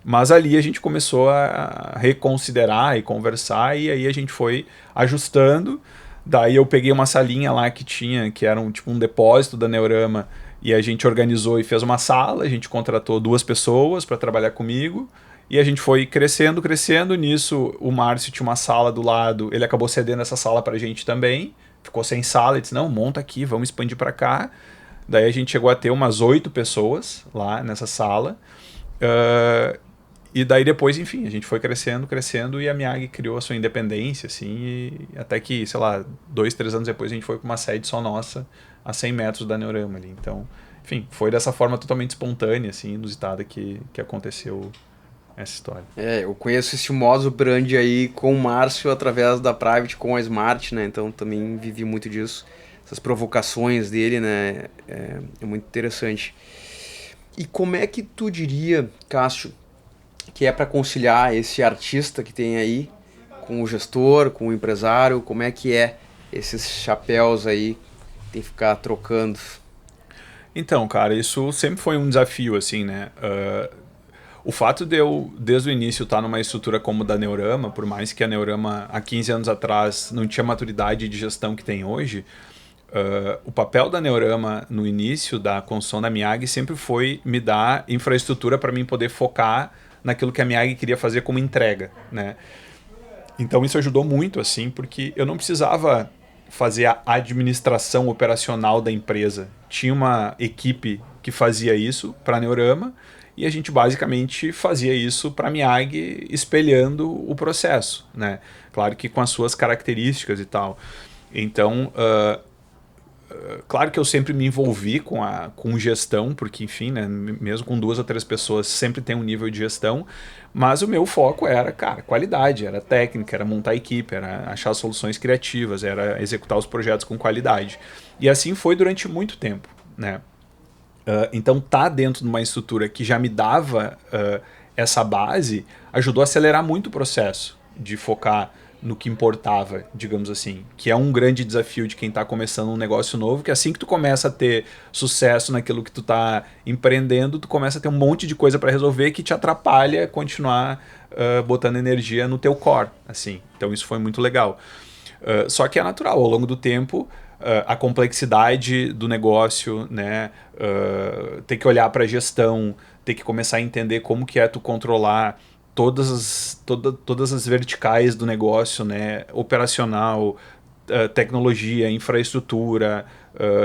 Mas ali a gente começou a reconsiderar e conversar, e aí a gente foi ajustando. Daí eu peguei uma salinha lá que era tipo um depósito da Neurama, e a gente organizou e fez uma sala, a gente contratou 2 pessoas para trabalhar comigo, e a gente foi crescendo, crescendo. Nisso o Márcio tinha uma sala do lado, ele acabou cedendo essa sala para a gente também, ficou sem sala, ele disse, não, monta aqui, vamos expandir para cá. Daí a gente chegou a ter umas 8 pessoas lá nessa sala, e daí depois, enfim, a gente foi crescendo, crescendo, e a Miyagi criou a sua independência, assim, e até que, sei lá, 2, 3 anos depois a gente foi para uma sede só nossa, a 100 metros da Neurama ali. Então, enfim, foi dessa forma totalmente espontânea, assim, inusitada que aconteceu essa história. Eu conheço esse modus operandi aí com o Márcio através da Private com a Smart, né? Então também vivi muito disso. Essas provocações dele, né? É muito interessante. E como é que tu diria, Cássio, que é para conciliar esse artista que tem aí com o gestor, com o empresário? Como é que é esses chapéus aí que tem que ficar trocando? Então, cara, isso sempre foi um desafio, assim, né? O fato de eu, desde o início, estar numa estrutura como a da Neurama, por mais que a Neurama, há 15 anos atrás, não tinha maturidade de gestão que tem hoje, o papel da Neurama no início da construção da Miyagi sempre foi me dar infraestrutura para mim poder focar naquilo que a Miyagi queria fazer como entrega, né? Então isso ajudou muito, assim, porque eu não precisava fazer a administração operacional da empresa. Tinha uma equipe que fazia isso para a Neurama, e a gente basicamente fazia isso para a Miyagi, espelhando o processo, né? Claro que com as suas características e tal. Então, claro que eu sempre me envolvi com gestão, porque, enfim, né, mesmo com 2 ou 3 pessoas, sempre tem um nível de gestão, mas o meu foco era, cara, qualidade, era técnica, era montar a equipe, era achar soluções criativas, era executar os projetos com qualidade. E assim foi durante muito tempo, né? Então, tá dentro de uma estrutura que já me dava essa base ajudou a acelerar muito o processo de focar no que importava, digamos assim, que é um grande desafio de quem está começando um negócio novo, que assim que tu começa a ter sucesso naquilo que tu está empreendendo, tu começa a ter um monte de coisa para resolver que te atrapalha continuar botando energia no teu core, assim. Então isso foi muito legal. Só que é natural, ao longo do tempo, a complexidade do negócio, né, ter que olhar para a gestão, ter que começar a entender como que é tu controlar todas as verticais do negócio, né, operacional, tecnologia, infraestrutura,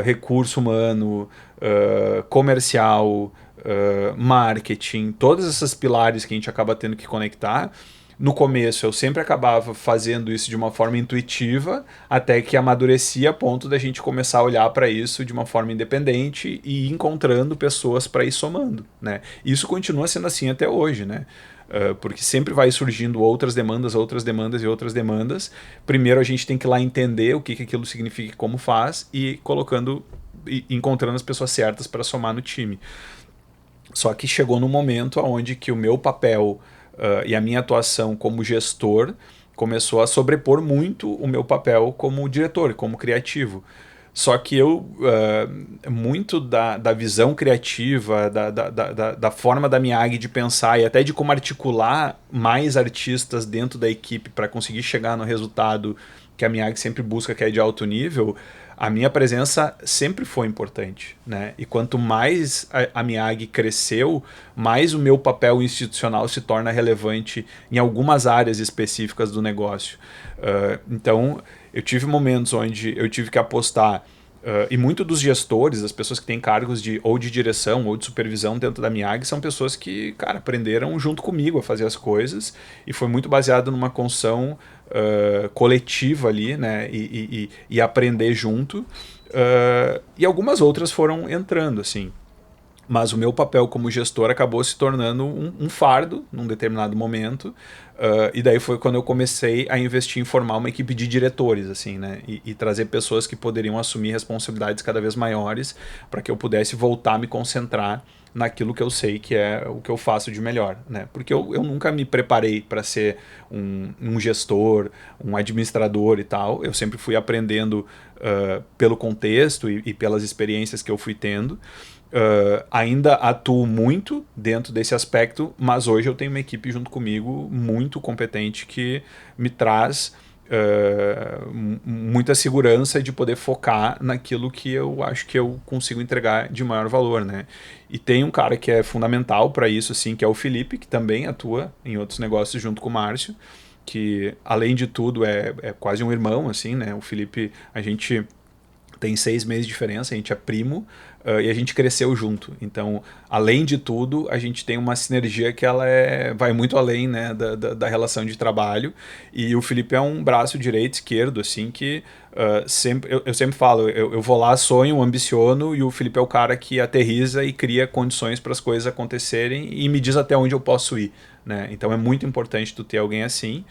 recurso humano, comercial, marketing, todos esses pilares que a gente acaba tendo que conectar. No começo eu sempre acabava fazendo isso de uma forma intuitiva, até que amadurecia a ponto da gente começar a olhar para isso de uma forma independente e ir encontrando pessoas para ir somando, né? Isso continua sendo assim até hoje, né? Porque sempre vai surgindo outras demandas e outras demandas. Primeiro a gente tem que ir lá entender o que aquilo significa e como faz e encontrando as pessoas certas para somar no time. Só que chegou no momento onde que o meu papel e a minha atuação como gestor começou a sobrepor muito o meu papel como diretor, como criativo. Só que muito da visão criativa, da forma da Miyagi de pensar e até de como articular mais artistas dentro da equipe para conseguir chegar no resultado que a Miyagi sempre busca, que é de alto nível, a minha presença sempre foi importante, né? E quanto mais a Miyagi cresceu, mais o meu papel institucional se torna relevante em algumas áreas específicas do negócio. Então, eu tive momentos onde eu tive que apostar e muitos dos gestores, as pessoas que têm cargos ou de direção ou de supervisão dentro da Miyagi, são pessoas que, cara, aprenderam junto comigo a fazer as coisas e foi muito baseado numa construção coletiva ali, né? E aprender junto. E algumas outras foram entrando, assim. Mas o meu papel como gestor acabou se tornando um fardo num determinado momento. E daí foi quando eu comecei a investir em formar uma equipe de diretores, assim, né? E trazer pessoas que poderiam assumir responsabilidades cada vez maiores para que eu pudesse voltar a me concentrar naquilo que eu sei que é o que eu faço de melhor, né? Porque eu nunca me preparei para ser um gestor, um administrador e tal. Eu sempre fui aprendendo pelo contexto e pelas experiências que eu fui tendo. Ainda atuo muito dentro desse aspecto, mas hoje eu tenho uma equipe junto comigo muito competente que me traz muita segurança de poder focar naquilo que eu acho que eu consigo entregar de maior valor, né? E tem um cara que é fundamental para isso, assim, que é o Felipe, que também atua em outros negócios junto com o Márcio, que além de tudo é quase um irmão, assim, né? O Felipe, a gente tem 6 meses de diferença, a gente é primo e a gente cresceu junto. Então, além de tudo, a gente tem uma sinergia que ela vai muito além, né, da relação de trabalho. E o Felipe é um braço direito, esquerdo, assim, que eu sempre falo, eu vou lá, sonho, ambiciono, e o Felipe é o cara que aterriza e cria condições para as coisas acontecerem e me diz até onde eu posso ir, né? Então é muito importante tu ter alguém assim.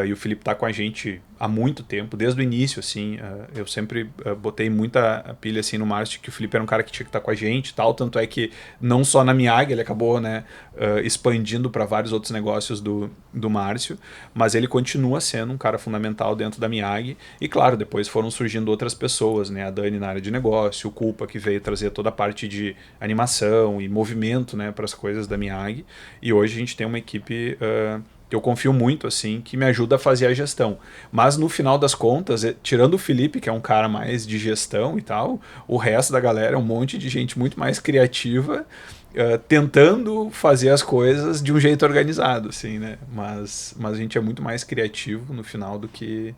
E o Felipe está com a gente há muito tempo, desde o início, assim. Eu sempre botei muita pilha assim no Márcio, que o Felipe era um cara que tinha que estar com a gente e tal, tanto é que não só na Miyagi, ele acabou, né, expandindo para vários outros negócios do Márcio, mas ele continua sendo um cara fundamental dentro da Miyagi. E claro, depois foram surgindo outras pessoas, né, a Dani na área de negócio, o Culpa, que veio trazer toda a parte de animação e movimento, né, para as coisas da Miyagi. E hoje a gente tem uma equipe que eu confio muito, assim, que me ajuda a fazer a gestão. Mas no final das contas, tirando o Felipe, que é um cara mais de gestão e tal, o resto da galera é um monte de gente muito mais criativa, tentando fazer as coisas de um jeito organizado, assim, né? Mas a gente é muito mais criativo no final do que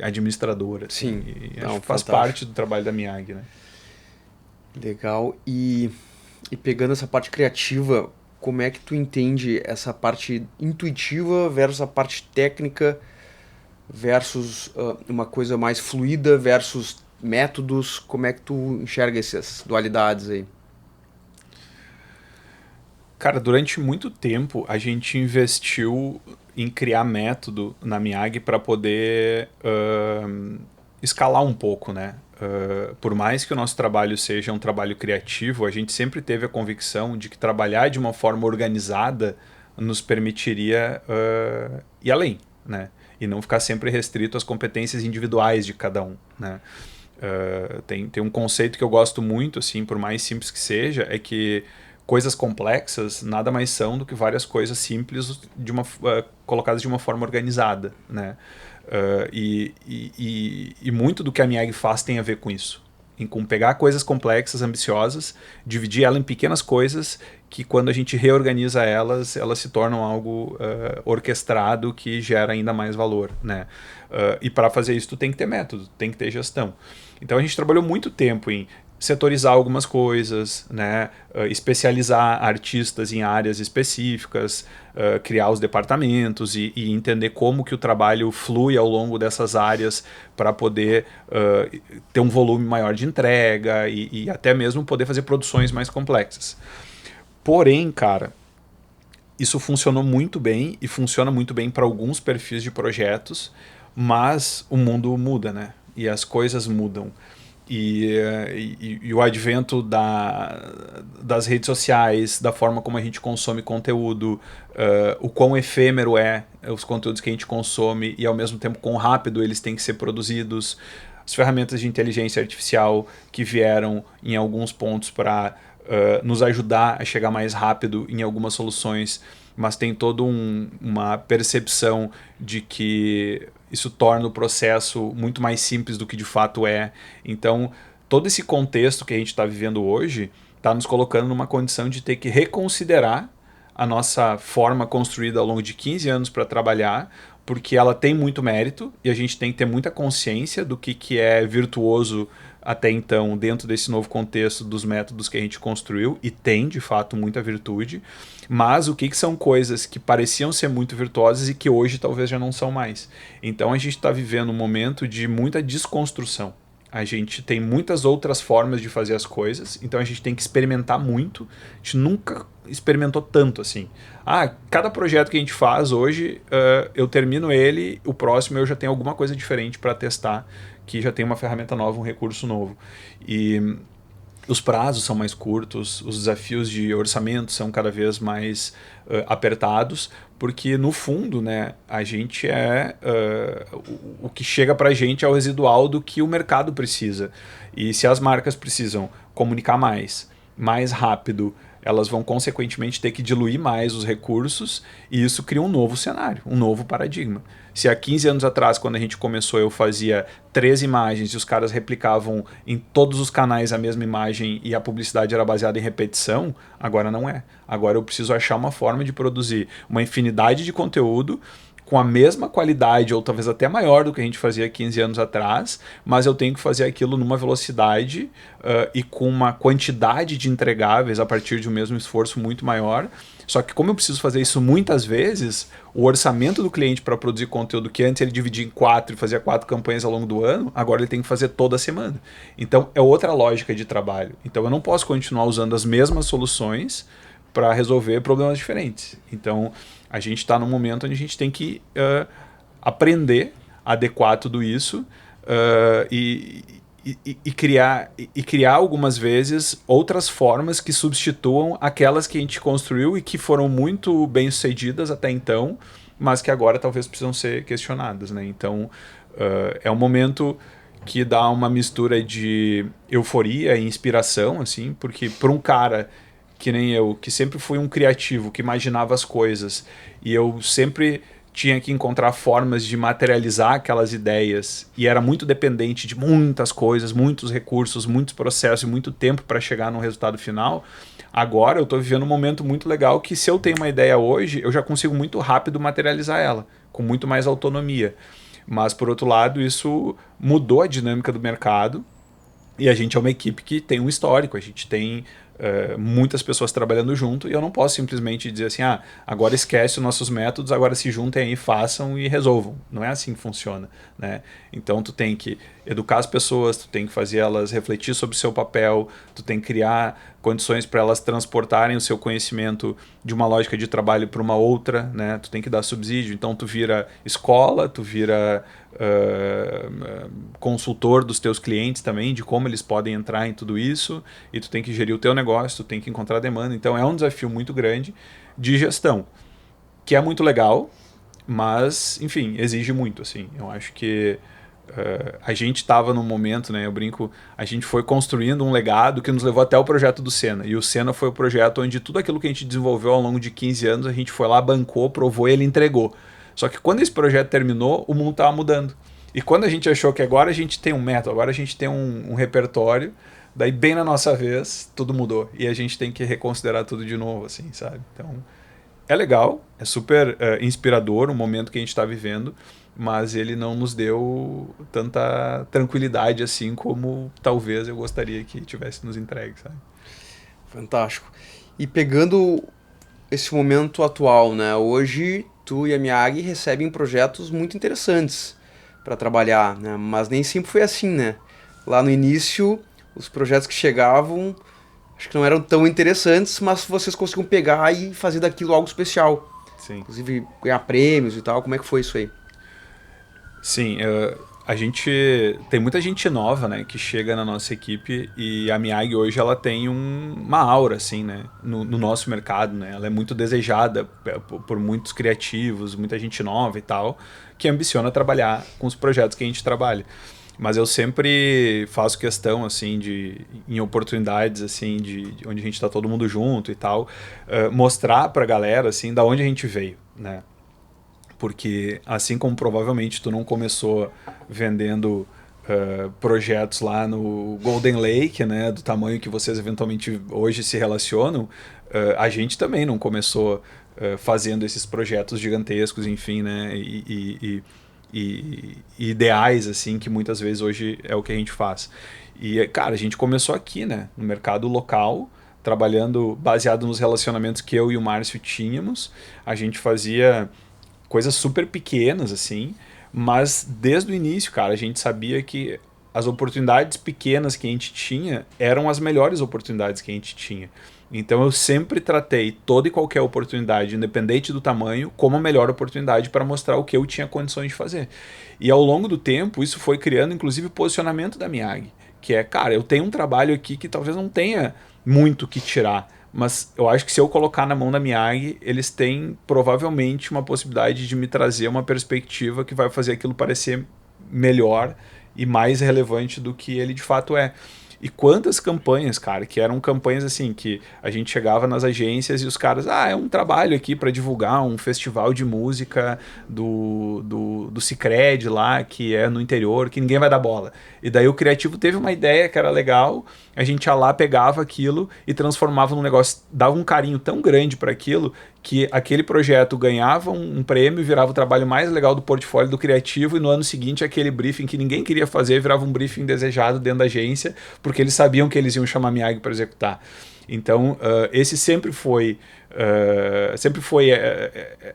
administrador, assim. Sim, E acho que faz parte do trabalho da Miyagi, né? Legal. E pegando essa parte criativa, como é que tu entende essa parte intuitiva versus a parte técnica versus uma coisa mais fluida versus métodos? Como é que tu enxerga essas dualidades aí? Cara, durante muito tempo a gente investiu em criar método na Miyagi para poder escalar um pouco, né? Por mais que o nosso trabalho seja um trabalho criativo, a gente sempre teve a convicção de que trabalhar de uma forma organizada nos permitiria ir além, né? e não ficar sempre restrito às competências individuais de cada um, né? Tem um conceito que eu gosto muito, assim, por mais simples que seja, é que coisas complexas nada mais são do que várias coisas simples colocadas de uma forma organizada, né? E muito do que a Mieg faz tem a ver com isso. Com pegar coisas complexas, ambiciosas, dividir ela em pequenas coisas que, quando a gente reorganiza elas se tornam algo orquestrado que gera ainda mais valor, né? E para fazer isso, tu tem que ter método, tem que ter gestão. Então a gente trabalhou muito tempo em setorizar algumas coisas, né? Especializar artistas em áreas específicas, criar os departamentos e entender como que o trabalho flui ao longo dessas áreas para poder ter um volume maior de entrega e até mesmo poder fazer produções mais complexas. Porém, cara, isso funcionou muito bem e funciona muito bem para alguns perfis de projetos, mas o mundo muda, né? E as coisas mudam. E o advento das redes sociais, da forma como a gente consome conteúdo, o quão efêmero os conteúdos que a gente consome e, ao mesmo tempo, quão rápido eles têm que ser produzidos, as ferramentas de inteligência artificial que vieram em alguns pontos para nos ajudar a chegar mais rápido em algumas soluções, mas tem toda uma percepção de que isso torna o processo muito mais simples do que de fato é. Então, todo esse contexto que a gente está vivendo hoje está nos colocando numa condição de ter que reconsiderar a nossa forma construída ao longo de 15 anos para trabalhar, porque ela tem muito mérito e a gente tem que ter muita consciência do que é virtuoso até então dentro desse novo contexto dos métodos que a gente construiu, e tem de fato muita virtude, mas o que são coisas que pareciam ser muito virtuosas e que hoje talvez já não são mais. Então a gente está vivendo um momento de muita desconstrução. A gente tem muitas outras formas de fazer as coisas, então a gente tem que experimentar muito. A gente nunca experimentou tanto assim. Cada projeto que a gente faz hoje, eu termino ele, o próximo eu já tenho alguma coisa diferente para testar, que já tem uma ferramenta nova, um recurso novo. E os prazos são mais curtos, os desafios de orçamento são cada vez mais apertados, porque no fundo, né, a gente o que chega para a gente é o residual do que o mercado precisa. E se as marcas precisam comunicar mais rápido, elas vão consequentemente ter que diluir mais os recursos, e isso cria um novo cenário, um novo paradigma. Se há 15 anos atrás, quando a gente começou, eu fazia 3 imagens e os caras replicavam em todos os canais a mesma imagem e a publicidade era baseada em repetição, agora não é. Agora eu preciso achar uma forma de produzir uma infinidade de conteúdo com a mesma qualidade, ou talvez até maior do que a gente fazia 15 anos atrás, mas eu tenho que fazer aquilo numa velocidade e com uma quantidade de entregáveis a partir de um mesmo esforço muito maior. Só que como eu preciso fazer isso muitas vezes, o orçamento do cliente para produzir conteúdo, que antes ele dividia em 4 e fazia 4 campanhas ao longo do ano, agora ele tem que fazer toda semana. Então é outra lógica de trabalho. Então eu não posso continuar usando as mesmas soluções para resolver problemas diferentes. Então a gente está num momento onde a gente tem que aprender a adequar tudo isso e criar algumas vezes outras formas que substituam aquelas que a gente construiu e que foram muito bem sucedidas até então, mas que agora talvez precisam ser questionadas, né? Então é um momento que dá uma mistura de euforia e inspiração, assim, porque para um cara que nem eu, que sempre fui um criativo, que imaginava as coisas, e eu sempre tinha que encontrar formas de materializar aquelas ideias, e era muito dependente de muitas coisas, muitos recursos, muitos processos e muito tempo para chegar no resultado final. Agora eu estou vivendo um momento muito legal que, se eu tenho uma ideia hoje, eu já consigo muito rápido materializar ela, com muito mais autonomia. Mas, por outro lado, isso mudou a dinâmica do mercado, e a gente é uma equipe que tem um histórico, a gente tem muitas pessoas trabalhando junto, e eu não posso simplesmente dizer assim, agora esquece os nossos métodos, agora se juntem aí, façam e resolvam. Não é assim que funciona, né? Então tu tem que educar as pessoas, tu tem que fazer elas refletir sobre o seu papel, tu tem que criar condições para elas transportarem o seu conhecimento de uma lógica de trabalho para uma outra, né? Tu tem que dar subsídio, então tu vira escola, tu vira consultor dos teus clientes também, de como eles podem entrar em tudo isso, e tu tem que gerir o teu negócio, tu tem que encontrar demanda. Então é um desafio muito grande de gestão, que é muito legal, Mas, enfim, exige muito, assim. Eu acho que a gente estava num momento, né? Eu brinco, a gente foi construindo um legado que nos levou até o projeto do Senna. E o Senna foi o projeto onde tudo aquilo que a gente desenvolveu ao longo de 15 anos, a gente foi lá, bancou, provou e ele entregou. Só que quando esse projeto terminou, o mundo estava mudando. E quando a gente achou que agora a gente tem um método, agora a gente tem um repertório, daí bem na nossa vez, tudo mudou. E a gente tem que reconsiderar tudo de novo, assim, sabe? Então, é legal, é super inspirador o momento que a gente está vivendo, mas ele não nos deu tanta tranquilidade assim como talvez eu gostaria que tivesse nos entregue, sabe? Fantástico. E pegando esse momento atual, né? Hoje tu e a Miyagi recebem projetos muito interessantes para trabalhar, né? Mas nem sempre foi assim, né? Lá no início, os projetos que chegavam, acho que não eram tão interessantes, mas vocês conseguiam pegar e fazer daquilo algo especial. Sim. Inclusive ganhar prêmios e tal. Como é que foi isso aí? Sim, a gente tem muita gente nova, né, que chega na nossa equipe e a Miyagi hoje ela tem uma aura assim, né, no nosso mercado, né? Ela é muito desejada por muitos criativos, muita gente nova e tal, que ambiciona trabalhar com os projetos que a gente trabalha. Mas eu sempre faço questão assim de em oportunidades assim de onde a gente está todo mundo junto e tal, mostrar para a galera assim da onde a gente veio, né? Porque assim como provavelmente tu não começou vendendo projetos lá no Golden Lake, né, do tamanho que vocês eventualmente hoje se relacionam, a gente também não começou fazendo esses projetos gigantescos, enfim, né, e ideais assim que muitas vezes hoje é o que a gente faz. E cara, a gente começou aqui, né, no mercado local, trabalhando baseado nos relacionamentos que eu e o Márcio tínhamos. A gente fazia coisas super pequenas, assim, mas desde o início, cara, a gente sabia que as oportunidades pequenas que a gente tinha eram as melhores oportunidades que a gente tinha. Então eu sempre tratei toda e qualquer oportunidade, independente do tamanho, como a melhor oportunidade para mostrar o que eu tinha condições de fazer. E ao longo do tempo, isso foi criando, inclusive, o posicionamento da Miyagi, que é, cara, eu tenho um trabalho aqui que talvez não tenha muito o que tirar, mas eu acho que se eu colocar na mão da Miyagi, eles têm provavelmente uma possibilidade de me trazer uma perspectiva que vai fazer aquilo parecer melhor e mais relevante do que ele de fato é. E quantas campanhas, cara, que eram campanhas assim, que a gente chegava nas agências e os caras, é um trabalho aqui para divulgar um festival de música do Sicredi lá, que é no interior, que ninguém vai dar bola. E daí o criativo teve uma ideia que era legal, a gente ia lá, pegava aquilo e transformava num negócio, dava um carinho tão grande para aquilo, que aquele projeto ganhava um prêmio, virava o trabalho mais legal do portfólio do criativo, e no ano seguinte aquele briefing que ninguém queria fazer virava um briefing desejado dentro da agência, porque eles sabiam que eles iam chamar Miyagi para executar. Então, esse sempre foi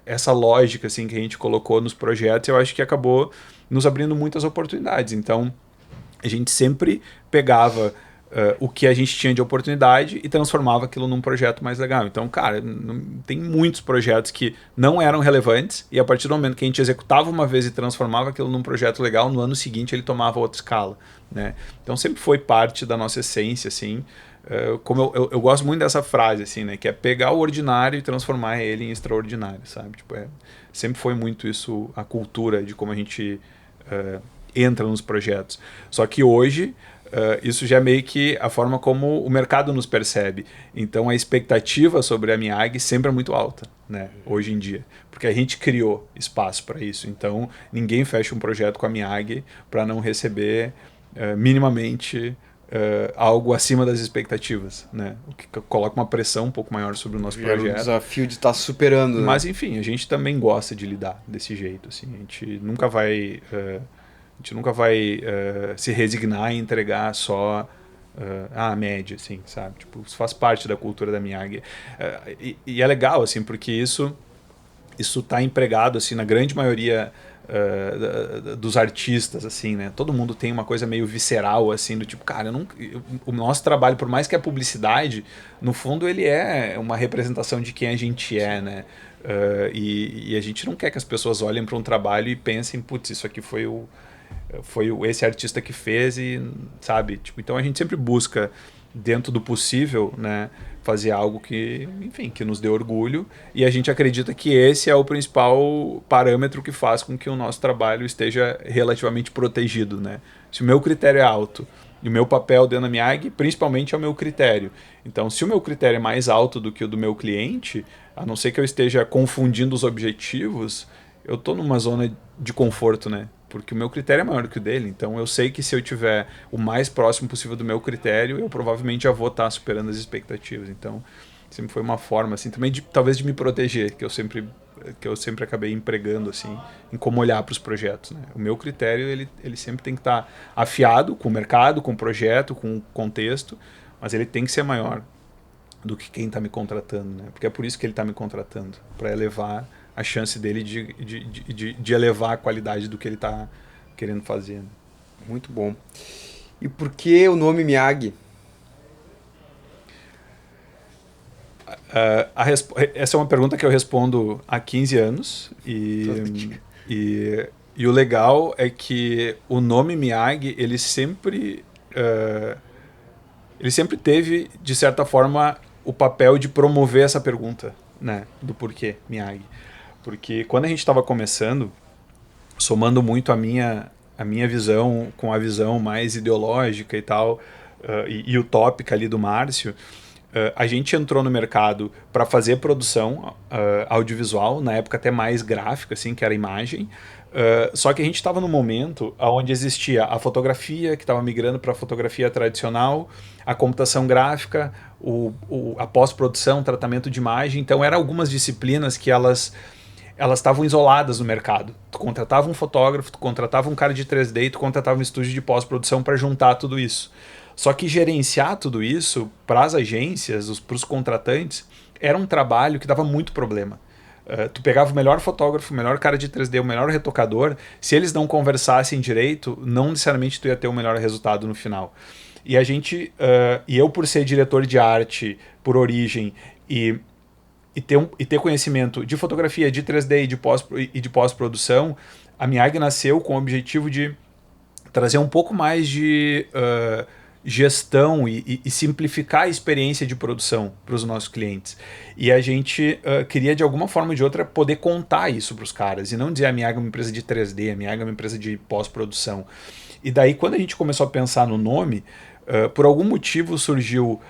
essa lógica assim, que a gente colocou nos projetos, e eu acho que acabou nos abrindo muitas oportunidades. Então, a gente sempre pegava o que a gente tinha de oportunidade e transformava aquilo num projeto mais legal. Então, cara, tem muitos projetos que não eram relevantes, e a partir do momento que a gente executava uma vez e transformava aquilo num projeto legal, no ano seguinte ele tomava outra escala, né? Então sempre foi parte da nossa essência, assim. Como eu gosto muito dessa frase, assim, né? Que é pegar o ordinário e transformar ele em extraordinário, sabe? Tipo, sempre foi muito isso, a cultura de como a gente entra nos projetos. Só que hoje isso já é meio que a forma como o mercado nos percebe. Então a expectativa sobre a Miyagi sempre é muito alta, né? Hoje em dia. Porque a gente criou espaço para isso. Então ninguém fecha um projeto com a Miyagi para não receber minimamente algo acima das expectativas, né? O que coloca uma pressão um pouco maior sobre o nosso projeto. O desafio de estar superando. Mas enfim, a gente também gosta de lidar desse jeito. Assim. A gente nunca vai... A gente nunca vai se resignar e entregar só a média, assim, sabe? Tipo, isso faz parte da cultura da Miyagi. E é legal, assim, porque isso está empregado, assim, na grande maioria dos artistas, assim, né? Todo mundo tem uma coisa meio visceral, assim, do tipo, cara, o nosso trabalho, por mais que é publicidade, no fundo ele é uma representação de quem a gente é, né? E a gente não quer que as pessoas olhem para um trabalho e pensem, putz, isso aqui foi esse artista que fez, e sabe, tipo, então a gente sempre busca dentro do possível, né, fazer algo que, enfim, que nos dê orgulho, e a gente acredita que esse é o principal parâmetro que faz com que o nosso trabalho esteja relativamente protegido, né? Se o meu critério é alto e o meu papel dentro da Miyagi, principalmente é o meu critério. Então, se o meu critério é mais alto do que o do meu cliente, a não ser que eu esteja confundindo os objetivos, eu estou numa zona de conforto, né? Porque o meu critério é maior que o dele. Então eu sei que se eu tiver o mais próximo possível do meu critério, eu provavelmente já vou estar superando as expectativas. Então sempre foi uma forma assim também de talvez de me proteger, que eu sempre acabei empregando assim, em como olhar para os projetos, né? O meu critério ele sempre tem que estar afiado com o mercado, com o projeto, com o contexto, mas ele tem que ser maior do que quem está me contratando, né? Porque é por isso que ele está me contratando, para elevar a chance dele de elevar a qualidade do que ele está querendo fazer, né? Muito bom. E por que o nome Miyagi? Essa é uma pergunta que eu respondo há 15 anos e o legal é que o nome Miyagi ele sempre teve, de certa forma, o papel de promover essa pergunta, né, do porquê Miyagi. Porque quando a gente estava começando, somando muito a minha visão com a visão mais ideológica e tal, e utópica ali do Márcio, a gente entrou no mercado para fazer produção audiovisual, na época até mais gráfica, assim, que era imagem. Só que a gente estava num momento onde existia a fotografia, que estava migrando para a fotografia tradicional, a computação gráfica, a pós-produção, tratamento de imagem. Então eram algumas disciplinas que elas estavam isoladas no mercado. Tu contratava um fotógrafo, tu contratava um cara de 3D e tu contratava um estúdio de pós-produção para juntar tudo isso. Só que gerenciar tudo isso para as agências, para os contratantes, era um trabalho que dava muito problema. Tu pegava o melhor fotógrafo, o melhor cara de 3D, o melhor retocador, se eles não conversassem direito, não necessariamente tu ia ter o melhor resultado no final. E a gente, e eu por ser diretor de arte por origem e ter conhecimento de fotografia, de 3D e de pós-produção, a Miyagi nasceu com o objetivo de trazer um pouco mais de gestão e simplificar a experiência de produção para os nossos clientes. E a gente queria, de alguma forma ou de outra, poder contar isso para os caras e não dizer a Miyagi é uma empresa de 3D, a Miyagi é uma empresa de pós-produção. E daí, quando a gente começou a pensar no nome, por algum motivo surgiu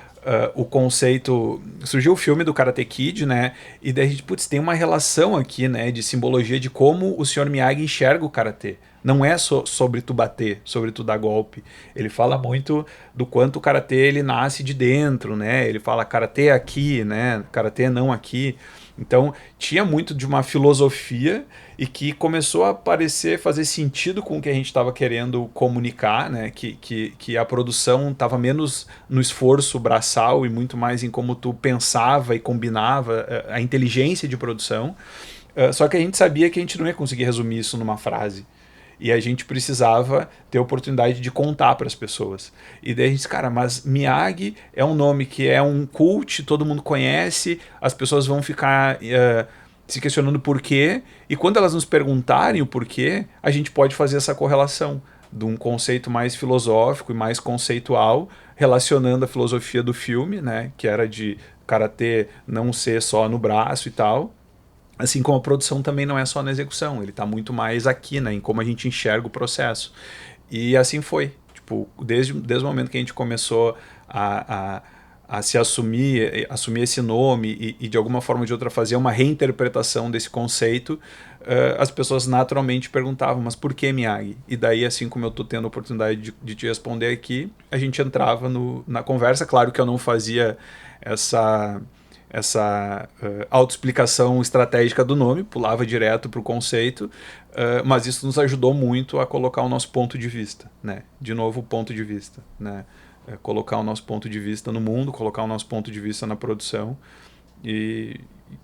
o conceito, surgiu o filme do Karate Kid, né? E daí a gente, putz, tem uma relação aqui, né, de simbologia de como o Sr. Miyagi enxerga o karatê. Não é sobre tu bater, sobre tu dar golpe. Ele fala muito do quanto o karatê ele nasce de dentro, né? Ele fala karatê aqui, né? Karatê não aqui. Então tinha muito de uma filosofia e que começou a fazer sentido com o que a gente estava querendo comunicar, né? Que a produção estava menos no esforço braçal e muito mais em como tu pensava e combinava a inteligência de produção. Só que a gente sabia que a gente não ia conseguir resumir isso numa frase. E a gente precisava ter a oportunidade de contar para as pessoas. E daí a gente disse, cara, mas Miyagi é um nome que é um cult, todo mundo conhece, as pessoas vão ficar se questionando por quê. E quando elas nos perguntarem o porquê, a gente pode fazer essa correlação de um conceito mais filosófico e mais conceitual, relacionando a filosofia do filme, né, que era de karatê não ser só no braço e tal. Assim como a produção também não é só na execução, ele está muito mais aqui, né, em como a gente enxerga o processo. E assim foi. Tipo, desde o momento que a gente começou a se assumir esse nome e de alguma forma ou de outra fazer uma reinterpretação desse conceito, as pessoas naturalmente perguntavam, mas por que Miyagi? E daí, assim como eu estou tendo a oportunidade de te responder aqui, a gente entrava na conversa. Claro que eu não fazia essa autoexplicação estratégica do nome, pulava direto para o conceito, mas isso nos ajudou muito a colocar o nosso ponto de vista, né? De novo, o ponto de vista, né? Colocar o nosso ponto de vista no mundo, colocar o nosso ponto de vista na produção, e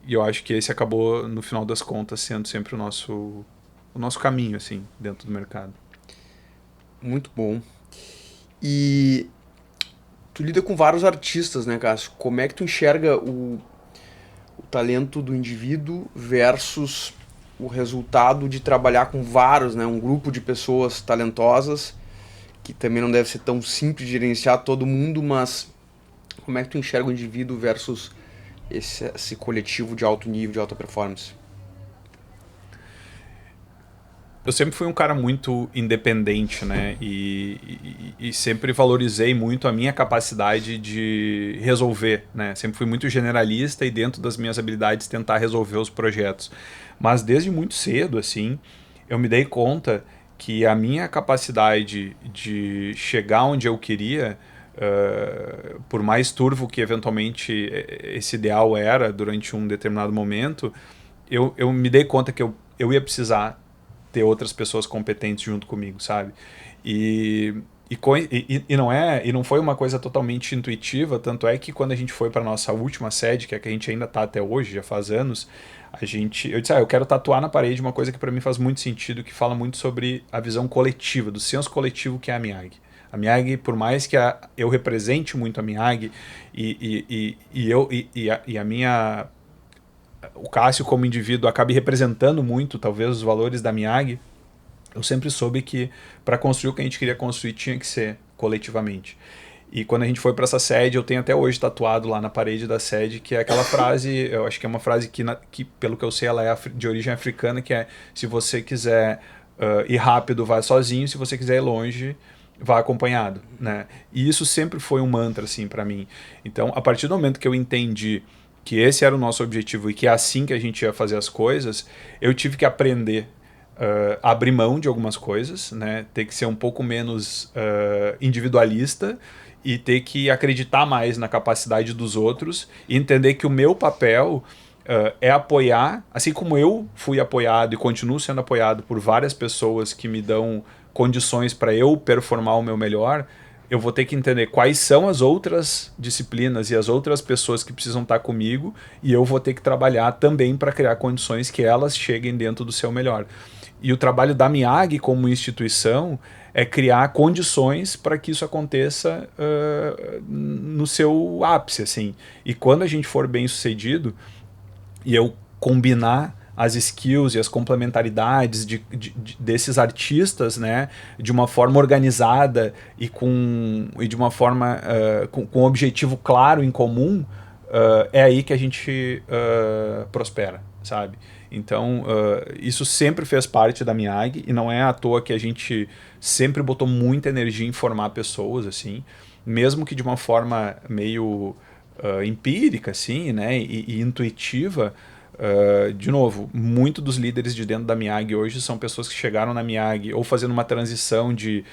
eu acho que esse acabou, no final das contas, sendo sempre o nosso caminho, assim, dentro do mercado. Muito bom. E tu lida com vários artistas, né, Cássio? Como é que tu enxerga o talento do indivíduo versus o resultado de trabalhar com vários, né? Um grupo de pessoas talentosas, que também não deve ser tão simples de gerenciar todo mundo, mas como é que tu enxerga o indivíduo versus esse coletivo de alto nível, de alta performance? Eu sempre fui um cara muito independente, né? E sempre valorizei muito a minha capacidade de resolver, né? Sempre fui muito generalista e dentro das minhas habilidades tentar resolver os projetos. Mas desde muito cedo, assim, eu me dei conta que a minha capacidade de chegar onde eu queria, por mais turvo que eventualmente esse ideal era durante um determinado momento, eu me dei conta que eu ia precisar ter outras pessoas competentes junto comigo, sabe? E, e não foi uma coisa totalmente intuitiva, tanto é que quando a gente foi para nossa última sede, que é que a gente ainda tá até hoje, já faz anos, eu disse, eu quero tatuar na parede uma coisa que para mim faz muito sentido, que fala muito sobre a visão coletiva, do senso coletivo que é a Miyagi. A Miyagi, por mais que eu represente muito a Miyagi e a minha o Cássio como indivíduo acabe representando muito talvez os valores da Miyagi, eu sempre soube que para construir o que a gente queria construir tinha que ser coletivamente. E quando a gente foi para essa sede, eu tenho até hoje tatuado lá na parede da sede, que é aquela frase, eu acho que é uma frase que pelo que eu sei, ela é de origem africana, que é: se você quiser ir rápido, vai sozinho, se você quiser ir longe, vá acompanhado, né? E isso sempre foi um mantra assim para mim. Então, a partir do momento que eu entendi que esse era o nosso objetivo e que é assim que a gente ia fazer as coisas, eu tive que aprender a abrir mão de algumas coisas, né? Ter que ser um pouco menos individualista e ter que acreditar mais na capacidade dos outros e entender que o meu papel é apoiar, assim como eu fui apoiado e continuo sendo apoiado por várias pessoas que me dão condições para eu performar o meu melhor. Eu vou ter que entender quais são as outras disciplinas e as outras pessoas que precisam estar comigo, e eu vou ter que trabalhar também para criar condições que elas cheguem dentro do seu melhor. E o trabalho da Miyagi como instituição é criar condições para que isso aconteça no seu ápice, assim. E quando a gente for bem sucedido e eu combinar as skills e as complementaridades desses artistas, né, de uma forma organizada e de uma forma com um objetivo claro em comum, é aí que a gente prospera, sabe? Então, isso sempre fez parte da Miyagi e não é à toa que a gente sempre botou muita energia em formar pessoas, assim, mesmo que de uma forma meio empírica, assim, né, e intuitiva. De novo, muito dos líderes de dentro da Miyagi hoje são pessoas que chegaram na Miyagi ou fazendo uma transição de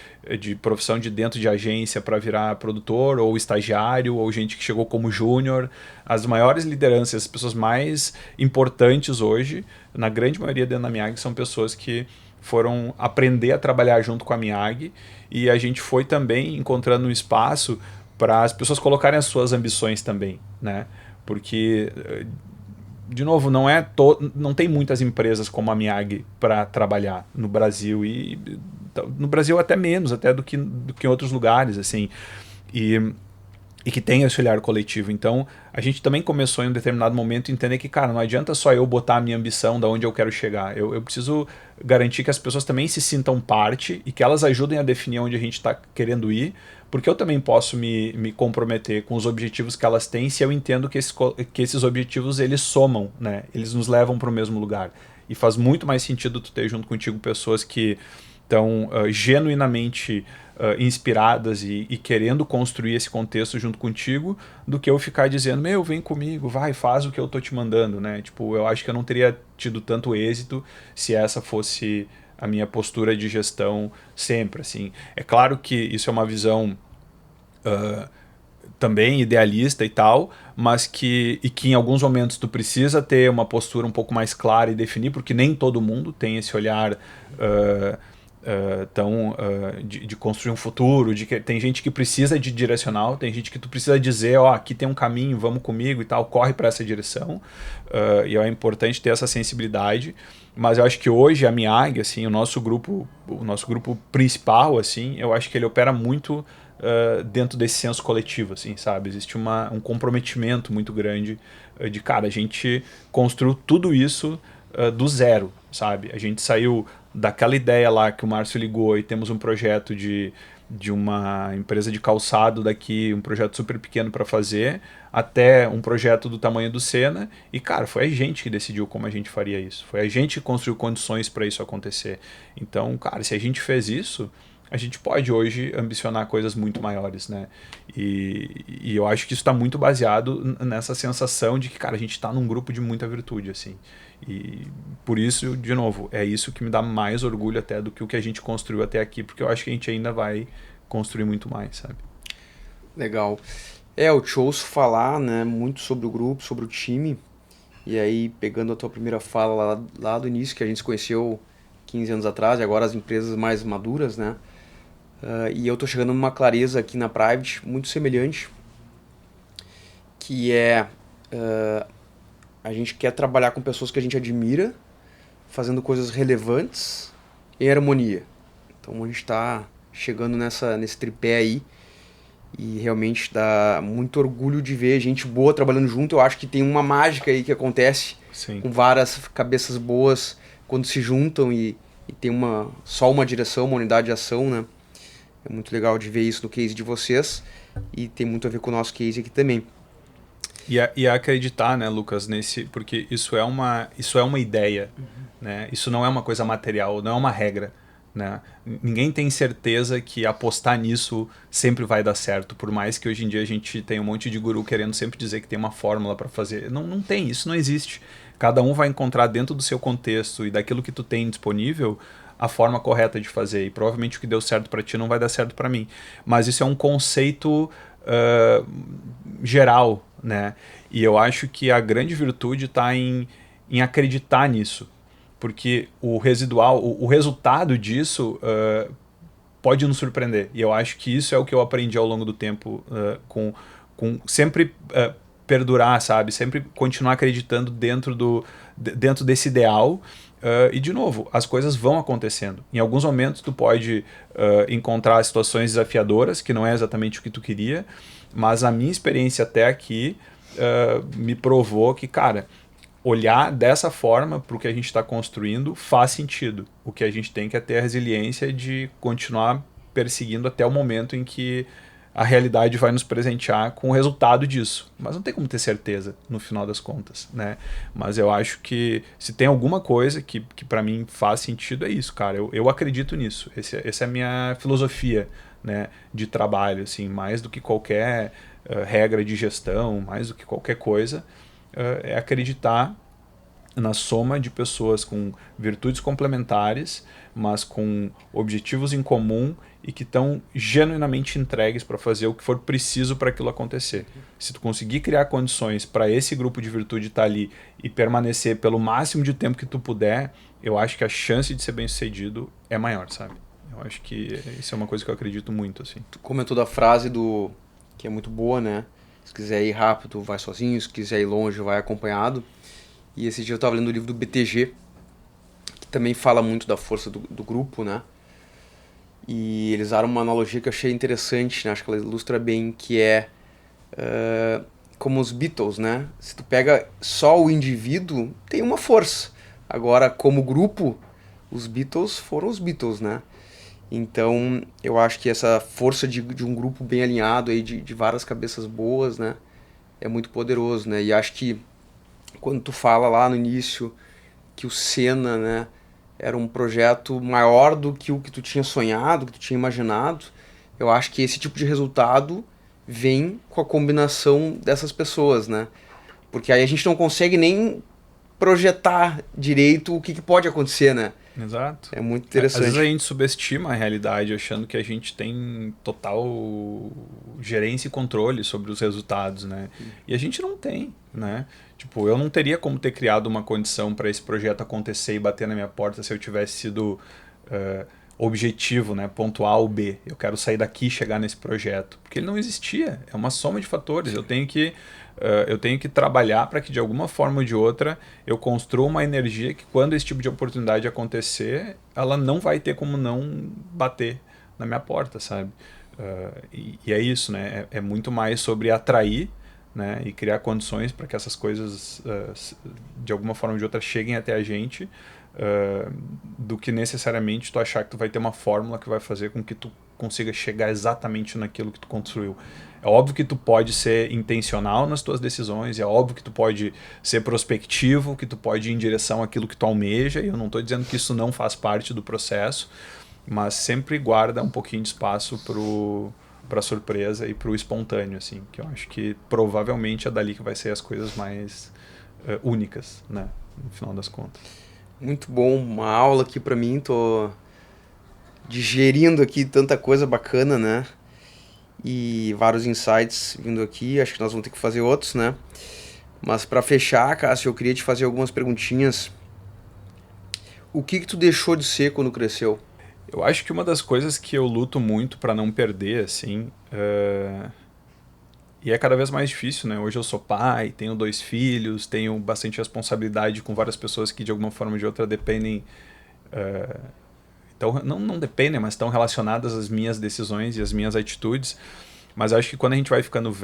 profissão de dentro de agência para virar produtor ou estagiário, ou gente que chegou como júnior. As maiores lideranças, as pessoas mais importantes hoje, na grande maioria dentro da Miyagi, são pessoas que foram aprender a trabalhar junto com a Miyagi, e a gente foi também encontrando um espaço para as pessoas colocarem as suas ambições também, né? Porque de novo, não tem muitas empresas como a Miyagi para trabalhar no Brasil, e no Brasil até menos até do que em outros lugares, assim, e que tem esse olhar coletivo. Então, a gente também começou em um determinado momento a entender que, cara, não adianta só eu botar a minha ambição da onde eu quero chegar. Eu preciso garantir que as pessoas também se sintam parte e que elas ajudem a definir onde a gente está querendo ir, porque eu também posso me comprometer com os objetivos que elas têm se eu entendo que esses objetivos eles somam, né? Eles nos levam para o mesmo lugar. E faz muito mais sentido tu ter junto contigo pessoas que estão genuinamente inspiradas e querendo construir esse contexto junto contigo, do que eu ficar dizendo, vem comigo, vai, faz o que eu tô te mandando, né? Tipo, eu acho que eu não teria tido tanto êxito se essa fosse a minha postura de gestão sempre, assim. É claro que isso é uma visão também idealista e tal, mas que em alguns momentos tu precisa ter uma postura um pouco mais clara e definir, porque nem todo mundo tem esse olhar de construir um futuro, tem gente que precisa de direcional, tem gente que tu precisa dizer, aqui tem um caminho, vamos comigo e tal, corre para essa direção, e é importante ter essa sensibilidade. Mas eu acho que hoje a Miyagi, assim, o nosso grupo principal, assim, eu acho que ele opera muito dentro desse senso coletivo, assim, sabe? Existe um comprometimento muito grande a gente construiu tudo isso do zero, sabe? A gente saiu daquela ideia lá que o Márcio ligou e temos um projeto de uma empresa de calçado daqui, um projeto super pequeno para fazer, até um projeto do tamanho do Senna. E, cara, foi a gente que decidiu como a gente faria isso. Foi a gente que construiu condições para isso acontecer. Então, cara, se a gente fez isso, a gente pode hoje ambicionar coisas muito maiores, né? E eu acho que isso está muito baseado nessa sensação de que, cara, a gente está num grupo de muita virtude, assim. E por isso, de novo, é isso que me dá mais orgulho até do que o que a gente construiu até aqui, porque eu acho que a gente ainda vai construir muito mais, sabe? Legal. Eu te ouço falar, né, muito sobre o grupo, sobre o time, e aí pegando a tua primeira fala lá do início, que a gente se conheceu 15 anos atrás, e agora as empresas mais maduras, né? E eu tô chegando numa clareza aqui na Private muito semelhante, que é a gente quer trabalhar com pessoas que a gente admira, fazendo coisas relevantes em harmonia. Então a gente está chegando nesse tripé aí e realmente dá muito orgulho de ver gente boa trabalhando junto. Eu acho que tem uma mágica aí que acontece Sim. com várias cabeças boas quando se juntam e tem só uma direção, uma unidade de ação, né? É muito legal de ver isso no case de vocês e tem muito a ver com o nosso case aqui também. E acreditar, né, Lucas, porque isso é uma ideia, né? Isso não é uma coisa material, não é uma regra, né? Ninguém tem certeza que apostar nisso sempre vai dar certo, por mais que hoje em dia a gente tenha um monte de guru querendo sempre dizer que tem uma fórmula para fazer. Não tem, isso não existe. Cada um vai encontrar dentro do seu contexto e daquilo que tu tem disponível a forma correta de fazer. E provavelmente o que deu certo para ti não vai dar certo para mim. Mas isso é um conceito geral, né? E eu acho que a grande virtude está em acreditar nisso, porque o residual, o resultado disso pode nos surpreender. E eu acho que isso é o que eu aprendi ao longo do tempo, com sempre perdurar, sabe? Sempre continuar acreditando dentro desse ideal. E, de novo, as coisas vão acontecendo. Em alguns momentos tu pode encontrar situações desafiadoras, que não é exatamente o que tu queria, mas a minha experiência até aqui me provou que, cara, olhar dessa forma para o que a gente está construindo faz sentido. O que a gente tem que ter a resiliência de continuar perseguindo até o momento em que a realidade vai nos presentear com o resultado disso. Mas não tem como ter certeza no final das contas, né? Mas eu acho que se tem alguma coisa que para mim faz sentido é isso, cara. Eu acredito nisso. Essa é a minha filosofia, né, de trabalho, assim, mais do que qualquer regra de gestão, mais do que qualquer coisa, é acreditar na soma de pessoas com virtudes complementares, mas com objetivos em comum e que estão genuinamente entregues para fazer o que for preciso para aquilo acontecer. Se tu conseguir criar condições para esse grupo de virtude estar ali e permanecer pelo máximo de tempo que tu puder, eu acho que a chance de ser bem-sucedido é maior, sabe? Eu acho que isso é uma coisa que eu acredito muito, assim. Tu comentou da frase que é muito boa, né? Se quiser ir rápido, vai sozinho, se quiser ir longe, vai acompanhado. E esse dia eu estava lendo o livro do BTG, que também fala muito da força do grupo, né? E eles usaram uma analogia que eu achei interessante, né? Acho que ela ilustra bem, que é como os Beatles, né? Se tu pega só o indivíduo, tem uma força. Agora, como grupo, os Beatles foram os Beatles, né? Então, eu acho que essa força de um grupo bem alinhado, aí, de várias cabeças boas, né? É muito poderoso, né? E acho que quando tu fala lá no início que o Senna, né, era um projeto maior do que o que tu tinha sonhado, que tu tinha imaginado, eu acho que esse tipo de resultado vem com a combinação dessas pessoas, né? Porque aí a gente não consegue nem projetar direito o que pode acontecer, né? Exato. É muito Às interessante. vezes a gente subestima a realidade achando que a gente tem total gerência e controle sobre os resultados, né? E a gente não tem, né? Tipo, eu não teria como ter criado uma condição para esse projeto acontecer e bater na minha porta se eu tivesse sido objetivo, né? Ponto A ou B. Eu quero sair daqui e chegar nesse projeto. Porque ele não existia. É uma soma de fatores. Eu tenho que trabalhar para que, de alguma forma ou de outra, eu construa uma energia que, quando esse tipo de oportunidade acontecer, ela não vai ter como não bater na minha porta, sabe? E é isso, né? É muito mais sobre atrair, né, e criar condições para que essas coisas, de alguma forma ou de outra, cheguem até a gente, do que necessariamente tu achar que tu vai ter uma fórmula que vai fazer com que tu consiga chegar exatamente naquilo que tu construiu. É óbvio que tu pode ser intencional nas tuas decisões, é óbvio que tu pode ser prospectivo, que tu pode ir em direção àquilo que tu almeja, e eu não estou dizendo que isso não faz parte do processo, mas sempre guarda um pouquinho de espaço para surpresa e para o espontâneo, assim, que eu acho que provavelmente é dali que vai ser as coisas mais únicas, né, no final das contas. Muito bom, uma aula aqui pra mim, tô digerindo aqui tanta coisa bacana, né? E vários insights vindo aqui, acho que nós vamos ter que fazer outros, né? Mas pra fechar, Cássio, eu queria te fazer algumas perguntinhas. O que que tu deixou de ser quando cresceu? Eu acho que uma das coisas que eu luto muito para não perder, assim, e é cada vez mais difícil, né? Hoje eu sou pai, tenho 2 filhos, tenho bastante responsabilidade com várias pessoas que de alguma forma ou de outra dependem, então, não dependem, mas estão relacionadas às minhas decisões e às minhas atitudes. Mas acho que quando a gente vai ficando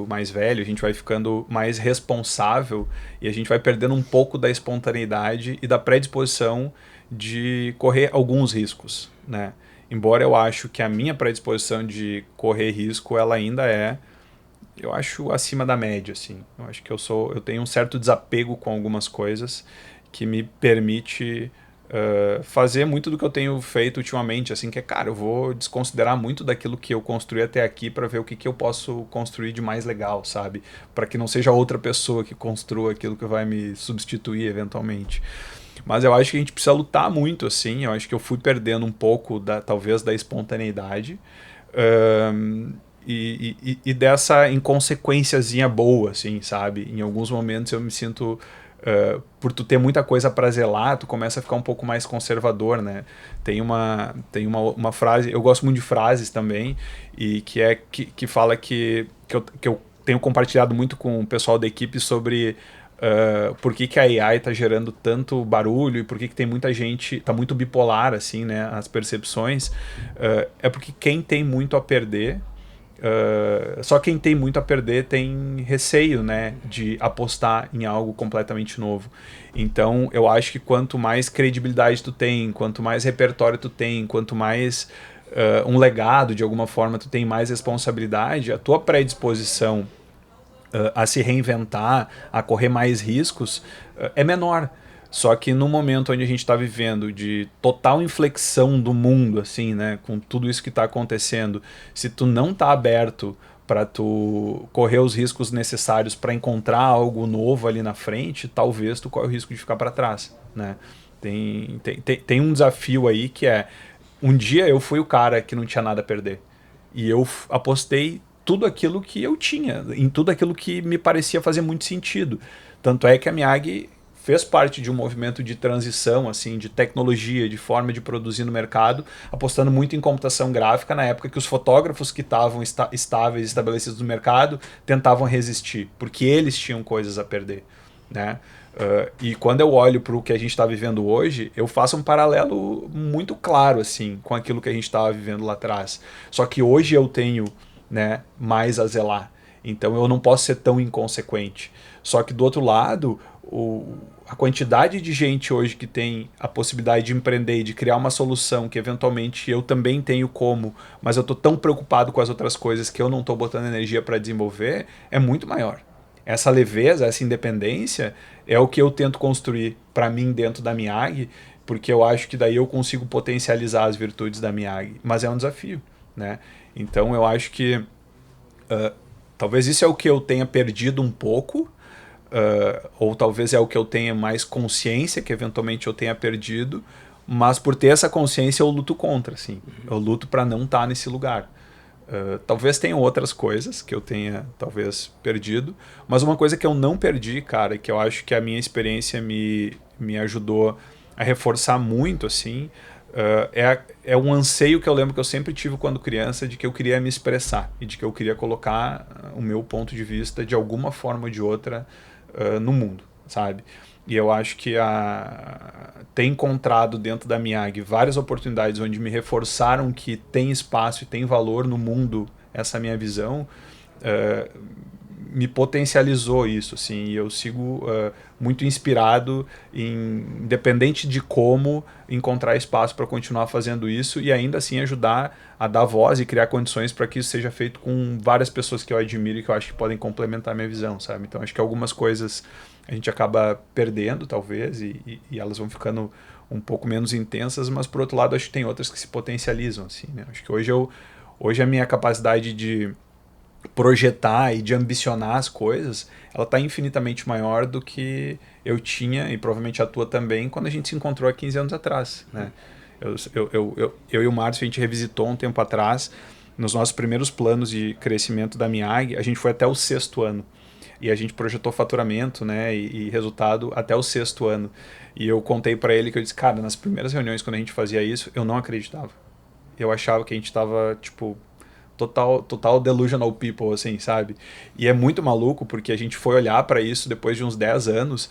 mais velho, a gente vai ficando mais responsável e a gente vai perdendo um pouco da espontaneidade e da predisposição de correr alguns riscos, né? Embora eu acho que a minha predisposição de correr risco, ela ainda é, eu acho, acima da média, assim. Eu acho que eu tenho um certo desapego com algumas coisas que me permite fazer muito do que eu tenho feito ultimamente, assim, que é, cara, eu vou desconsiderar muito daquilo que eu construí até aqui para ver o que eu posso construir de mais legal, sabe? Para que não seja outra pessoa que construa aquilo que vai me substituir eventualmente. Mas eu acho que a gente precisa lutar muito, assim. Eu acho que eu fui perdendo um pouco, talvez, da espontaneidade. Um, e dessa inconsequenciazinha boa, assim, sabe? Em alguns momentos eu me sinto... por tu ter muita coisa para zelar, tu começa a ficar um pouco mais conservador, né? Tem uma frase, eu gosto muito de frases também, e que fala que eu tenho compartilhado muito com o pessoal da equipe sobre por que a AI está gerando tanto barulho e por que tem muita gente, está muito bipolar, assim, né? As percepções. É porque quem tem muito a perder. Só quem tem muito a perder tem receio, né, de apostar em algo completamente novo. Então eu acho que quanto mais credibilidade tu tem, quanto mais repertório tu tem, quanto mais um legado de alguma forma tu tem, mais responsabilidade, a tua predisposição a se reinventar, a correr mais riscos, é menor. Só que no momento onde a gente está vivendo de total inflexão do mundo, assim, né, com tudo isso que está acontecendo, se tu não tá aberto para tu correr os riscos necessários para encontrar algo novo ali na frente, talvez tu corre o risco de ficar para trás, né? Tem um desafio aí que é, um dia eu fui o cara que não tinha nada a perder e eu apostei tudo aquilo que eu tinha, em tudo aquilo que me parecia fazer muito sentido. Tanto é que a Miyagi fez parte de um movimento de transição, assim, de tecnologia, de forma de produzir no mercado, apostando muito em computação gráfica na época que os fotógrafos que estavam estáveis, estabelecidos no mercado, tentavam resistir, porque eles tinham coisas a perder, né? E quando eu olho para o que a gente está vivendo hoje, eu faço um paralelo muito claro, assim, com aquilo que a gente estava vivendo lá atrás. Só que hoje eu tenho, né, mais a zelar. Então eu não posso ser tão inconsequente. Só que do outro lado, a quantidade de gente hoje que tem a possibilidade de empreender e de criar uma solução que eventualmente eu também tenho como, mas eu estou tão preocupado com as outras coisas que eu não estou botando energia para desenvolver, é muito maior. Essa leveza, essa independência é o que eu tento construir para mim dentro da Miyagi, porque eu acho que daí eu consigo potencializar as virtudes da Miyagi. Mas é um desafio, né? Então eu acho que talvez isso é o que eu tenha perdido um pouco, ou talvez é o que eu tenha mais consciência, que eventualmente eu tenha perdido, mas por ter essa consciência eu luto contra, assim. Eu luto para não estar nesse lugar. Talvez tenham outras coisas que eu tenha talvez perdido, mas uma coisa que eu não perdi, cara, que eu acho que a minha experiência me ajudou a reforçar muito, assim, é um anseio que eu lembro que eu sempre tive quando criança, de que eu queria me expressar e de que eu queria colocar o meu ponto de vista de alguma forma ou de outra no mundo, sabe? E eu acho que ter encontrado dentro da Miyagi várias oportunidades onde me reforçaram que tem espaço e tem valor no mundo essa minha visão, me potencializou isso, assim, e eu sigo muito inspirado independente de como, encontrar espaço para continuar fazendo isso e ainda assim ajudar a dar voz e criar condições para que isso seja feito com várias pessoas que eu admiro e que eu acho que podem complementar a minha visão, sabe? Então acho que algumas coisas a gente acaba perdendo, talvez, e elas vão ficando um pouco menos intensas, mas por outro lado acho que tem outras que se potencializam, assim, né? Acho que hoje a minha capacidade de projetar e de ambicionar as coisas, ela está infinitamente maior do que eu tinha, e provavelmente a tua também, quando a gente se encontrou há 15 anos atrás, né? Eu e o Márcio, a gente revisitou um tempo atrás, nos nossos primeiros planos de crescimento da Miag, a gente foi até o 6º ano. E a gente projetou faturamento, né, e resultado até o 6º ano. E eu contei para ele que eu disse, cara, nas primeiras reuniões quando a gente fazia isso, eu não acreditava. Eu achava que a gente tava, tipo, total delusional people, assim, sabe? E é muito maluco porque a gente foi olhar para isso depois de uns 10 anos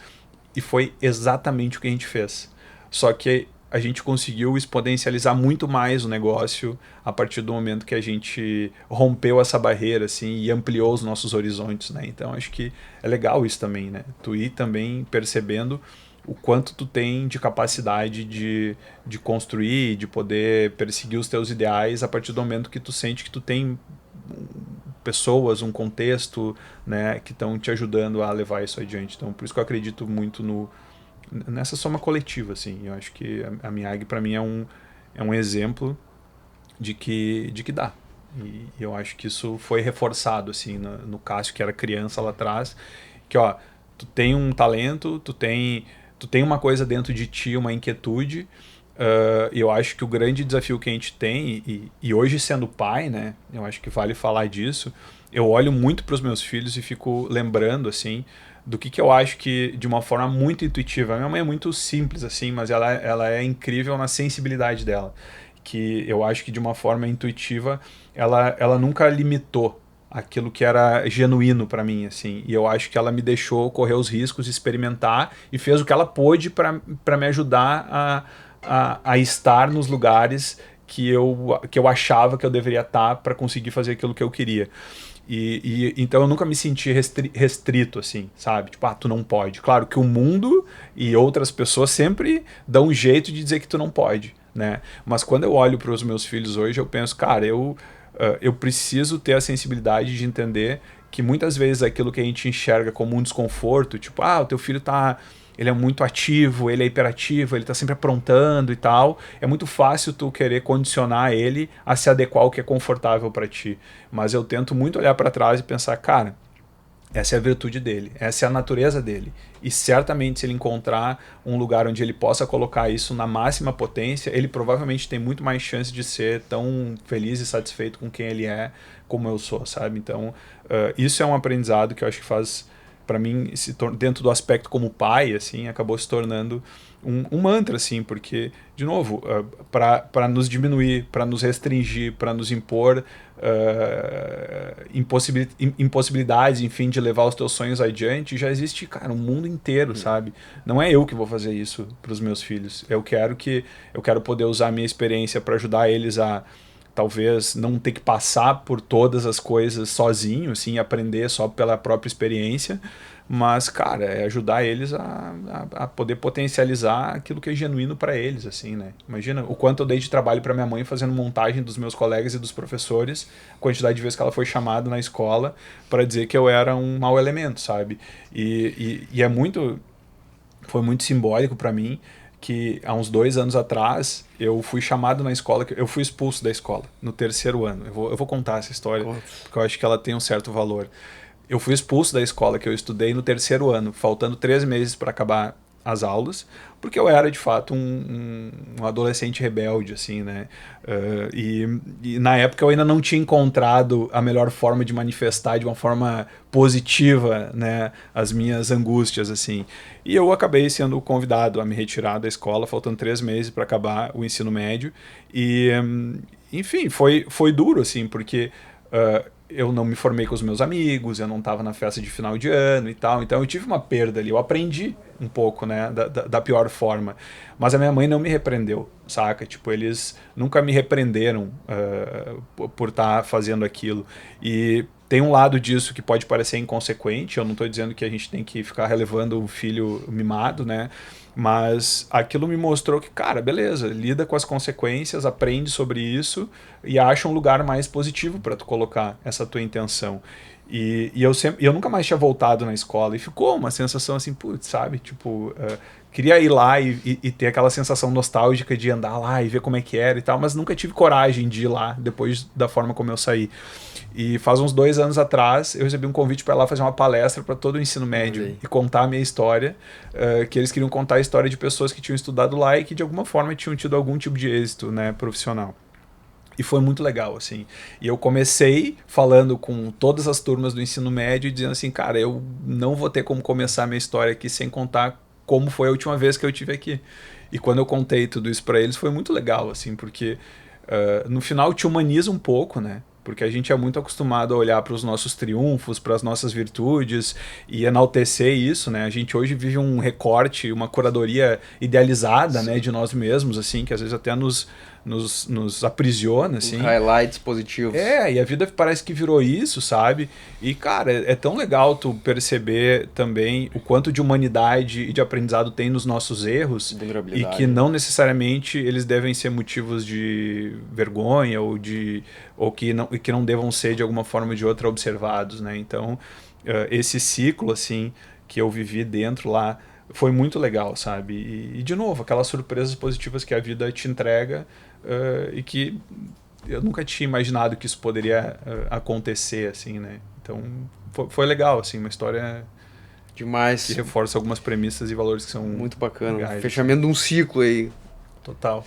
e foi exatamente o que a gente fez. Só que a gente conseguiu exponencializar muito mais o negócio a partir do momento que a gente rompeu essa barreira, assim, e ampliou os nossos horizontes, né? Então acho que é legal isso também, né? Tu ir também percebendo o quanto tu tem de capacidade de construir, de poder perseguir os teus ideais a partir do momento que tu sente que tu tem pessoas, um contexto, né, que estão te ajudando a levar isso adiante. Então, por isso que eu acredito muito nessa soma coletiva, assim. Eu acho que a Miag, para mim, é um exemplo de que dá. E eu acho que isso foi reforçado, assim, no Cássio, que era criança lá atrás, que, ó, tu tem um talento, tu tem uma coisa dentro de ti, uma inquietude. Eu acho que o grande desafio que a gente tem, e hoje sendo pai, né, eu acho que vale falar disso, eu olho muito para os meus filhos e fico lembrando, assim, do que eu acho que, de uma forma muito intuitiva, a minha mãe é muito simples, assim, mas ela é incrível na sensibilidade dela, que eu acho que de uma forma intuitiva, ela nunca limitou aquilo que era genuíno para mim, assim, e eu acho que ela me deixou correr os riscos, experimentar e fez o que ela pôde para me ajudar a estar nos lugares que eu achava que eu deveria estar para conseguir fazer aquilo que eu queria. Então eu nunca me senti restrito, assim, sabe? Tipo, tu não pode. Claro que o mundo e outras pessoas sempre dão um jeito de dizer que tu não pode, né? Mas quando eu olho para os meus filhos hoje, eu penso, cara, eu preciso ter a sensibilidade de entender que muitas vezes aquilo que a gente enxerga como um desconforto, tipo, o teu filho ele é muito ativo, ele é hiperativo, ele tá sempre aprontando e tal. É muito fácil tu querer condicionar ele a se adequar ao que é confortável para ti. Mas eu tento muito olhar para trás e pensar, cara, essa é a virtude dele, essa é a natureza dele. E certamente se ele encontrar um lugar onde ele possa colocar isso na máxima potência, ele provavelmente tem muito mais chance de ser tão feliz e satisfeito com quem ele é como eu sou, sabe? Então, isso é um aprendizado que eu acho que faz, para mim, dentro do aspecto como pai, assim, acabou se tornando um mantra, assim, porque, de novo, para nos diminuir, para nos restringir, para nos impor impossibilidades, enfim, de levar os teus sonhos adiante, já existe, cara, um mundo inteiro, sabe? Não é eu que vou fazer isso para os meus filhos. Eu quero poder usar a minha experiência para ajudar eles a talvez não ter que passar por todas as coisas sozinho, assim, aprender só pela própria experiência, mas, cara, é ajudar eles a poder potencializar aquilo que é genuíno para eles, assim, né? Imagina o quanto eu dei de trabalho para minha mãe fazendo montagem dos meus colegas e dos professores, a quantidade de vezes que ela foi chamada na escola para dizer que eu era um mau elemento, sabe? E foi muito simbólico para mim que há uns 2 anos atrás eu fui chamado na escola, eu fui expulso da escola no 3º ano. Eu vou contar essa história porque eu acho que ela tem um certo valor. Eu fui expulso da escola que eu estudei no 3º ano, faltando 3 meses para acabar as aulas, porque eu era de fato um adolescente rebelde, assim, né? E na época eu ainda não tinha encontrado a melhor forma de manifestar de uma forma positiva, né, as minhas angústias, assim. E eu acabei sendo convidado a me retirar da escola, faltando 3 meses para acabar o ensino médio. E, enfim, foi duro, assim, porque eu não me formei com os meus amigos, eu não estava na festa de final de ano e tal, então eu tive uma perda ali, eu aprendi um pouco, né, da pior forma, mas a minha mãe não me repreendeu, saca? Tipo, eles nunca me repreenderam por estar fazendo aquilo, e tem um lado disso que pode parecer inconsequente, eu não estou dizendo que a gente tem que ficar relevando o filho mimado, né? Mas aquilo me mostrou que, cara, beleza, lida com as consequências, aprende sobre isso e acha um lugar mais positivo para tu colocar essa tua intenção. Eu nunca mais tinha voltado na escola e ficou uma sensação assim, putz, sabe? Tipo, queria ir lá e ter aquela sensação nostálgica de andar lá e ver como é que era e tal, mas nunca tive coragem de ir lá depois da forma como eu saí. E faz uns 2 anos atrás, eu recebi um convite para ir lá fazer uma palestra para todo o ensino médio e contar a minha história, que eles queriam contar a história de pessoas que tinham estudado lá e que de alguma forma tinham tido algum tipo de êxito, né, profissional. E foi muito legal, assim. E eu comecei falando com todas as turmas do ensino médio, dizendo assim, cara, eu não vou ter como começar a minha história aqui sem contar como foi a última vez que eu estive aqui. E quando eu contei tudo isso para eles, foi muito legal, assim, porque no final te humaniza um pouco, né? Porque a gente é muito acostumado a olhar para os nossos triunfos, para as nossas virtudes e enaltecer isso, né? A gente hoje vive um recorte, uma curadoria idealizada, né, de nós mesmos, assim, que às vezes até nos aprisiona, assim. Highlights positivos. E a vida parece que virou isso, sabe? E, cara, é tão legal tu perceber também o quanto de humanidade e de aprendizado tem nos nossos erros e que não necessariamente eles devem ser motivos de vergonha ou que não devam ser de alguma forma ou de outra observados, né? Então, esse ciclo, assim, que eu vivi dentro lá foi muito legal, sabe? E de novo, aquelas surpresas positivas que a vida te entrega e que eu nunca tinha imaginado que isso poderia acontecer, assim, né? Então, foi legal, assim, uma história demais, que reforça algumas premissas e valores que são muito bacana. legais, Fechamento de um ciclo aí. Total.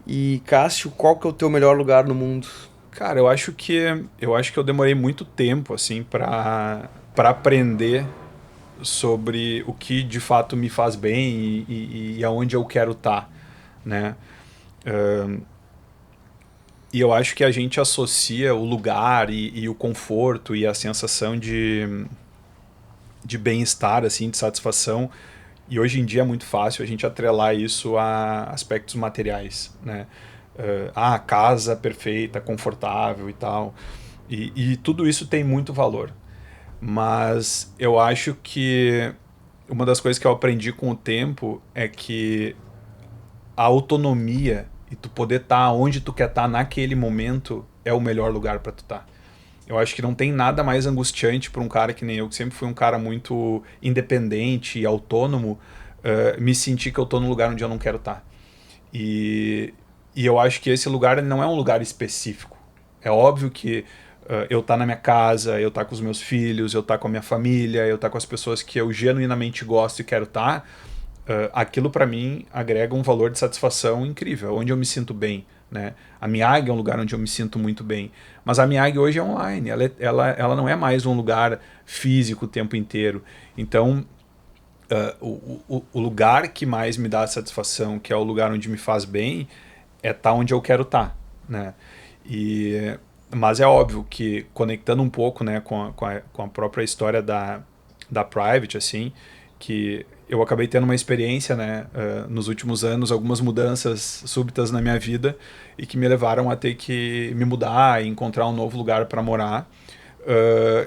E, Cássio, qual que é o teu melhor lugar no mundo? Cara, eu acho que eu demorei muito tempo, assim, para aprender sobre o que de fato me faz bem e aonde eu quero estar, né? E eu acho que a gente associa o lugar e o conforto e a sensação de bem-estar, assim, de satisfação. E hoje em dia é muito fácil a gente atrelar isso a aspectos materiais, né? A casa perfeita, confortável e tal. E tudo isso tem muito valor. Mas eu acho que uma das coisas que eu aprendi com o tempo é que a autonomia e tu poder estar onde tu quer estar naquele momento é o melhor lugar para tu estar. Eu acho que não tem nada mais angustiante para um cara que nem eu, que sempre fui um cara muito independente e autônomo, me sentir que eu tô num lugar onde eu não quero estar. E eu acho que esse lugar não é um lugar específico. É óbvio que eu tá na minha casa, eu tá com os meus filhos, eu tá com a minha família, eu tá com as pessoas que eu genuinamente gosto e quero estar, aquilo para mim agrega um valor de satisfação incrível, onde eu me sinto bem, né? A Miyagi é um lugar onde eu me sinto muito bem, mas a Miyagi hoje é online, ela não é mais um lugar físico o tempo inteiro. Então, o lugar que mais me dá satisfação, que é o lugar onde me faz bem, é estar onde eu quero estar, né? Mas é óbvio que, conectando um pouco, né, com a própria história da Private, assim, que eu acabei tendo uma experiência, né, nos últimos anos, algumas mudanças súbitas na minha vida e que me levaram a ter que me mudar e encontrar um novo lugar para morar.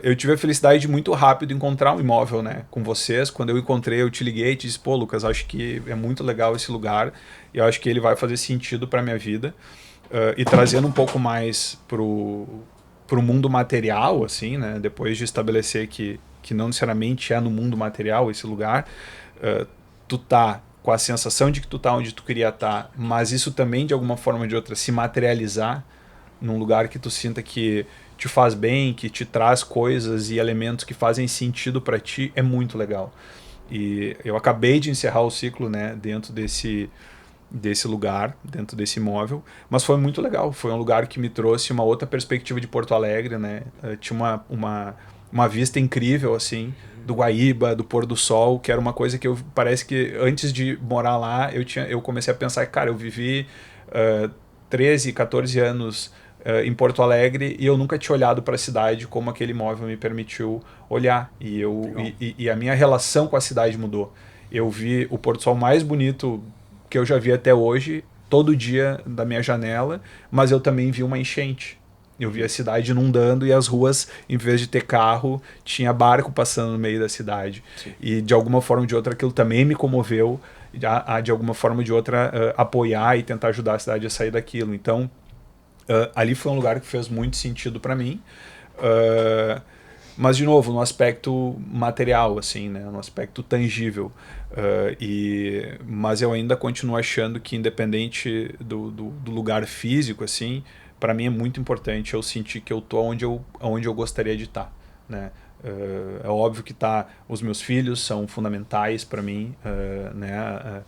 Eu tive a felicidade de muito rápido encontrar um imóvel, né, com vocês. Quando eu encontrei, eu te liguei e te disse, pô, Lucas, acho que é muito legal esse lugar e eu acho que ele vai fazer sentido para minha vida. E trazendo um pouco mais pro mundo material, assim, né? Depois de estabelecer que não necessariamente é no mundo material esse lugar, tu tá com a sensação de que tu tá onde tu queria estar, mas isso também, de alguma forma ou de outra, se materializar num lugar que tu sinta que te faz bem, que te traz coisas e elementos que fazem sentido para ti, é muito legal. E eu acabei de encerrar o ciclo, né, dentro desse lugar, dentro desse imóvel, mas foi muito legal. Foi um lugar que me trouxe uma outra perspectiva de Porto Alegre, né? Tinha uma vista incrível, assim, do Guaíba, do pôr do sol, que era uma coisa que parece que antes de morar lá, eu comecei a pensar, cara, eu vivi 13, 14 anos em Porto Alegre e eu nunca tinha olhado para a cidade como aquele imóvel me permitiu olhar. E a minha relação com a cidade mudou. Eu vi o pôr do sol mais bonito que eu já vi até hoje, todo dia da minha janela, mas eu também vi uma enchente. Eu via a cidade inundando e as ruas, em vez de ter carro, tinha barco passando no meio da cidade. Sim. E de alguma forma ou de outra aquilo também me comoveu a de alguma forma ou de outra apoiar e tentar ajudar a cidade a sair daquilo. Então, ali foi um lugar que fez muito sentido para mim. Mas, de novo, no aspecto material, assim, né? No aspecto tangível. Mas eu ainda continuo achando que, independente do lugar físico, assim, para mim é muito importante eu sentir que eu tô onde eu gostaria de estar, né? É óbvio que os meus filhos são fundamentais para mim, né?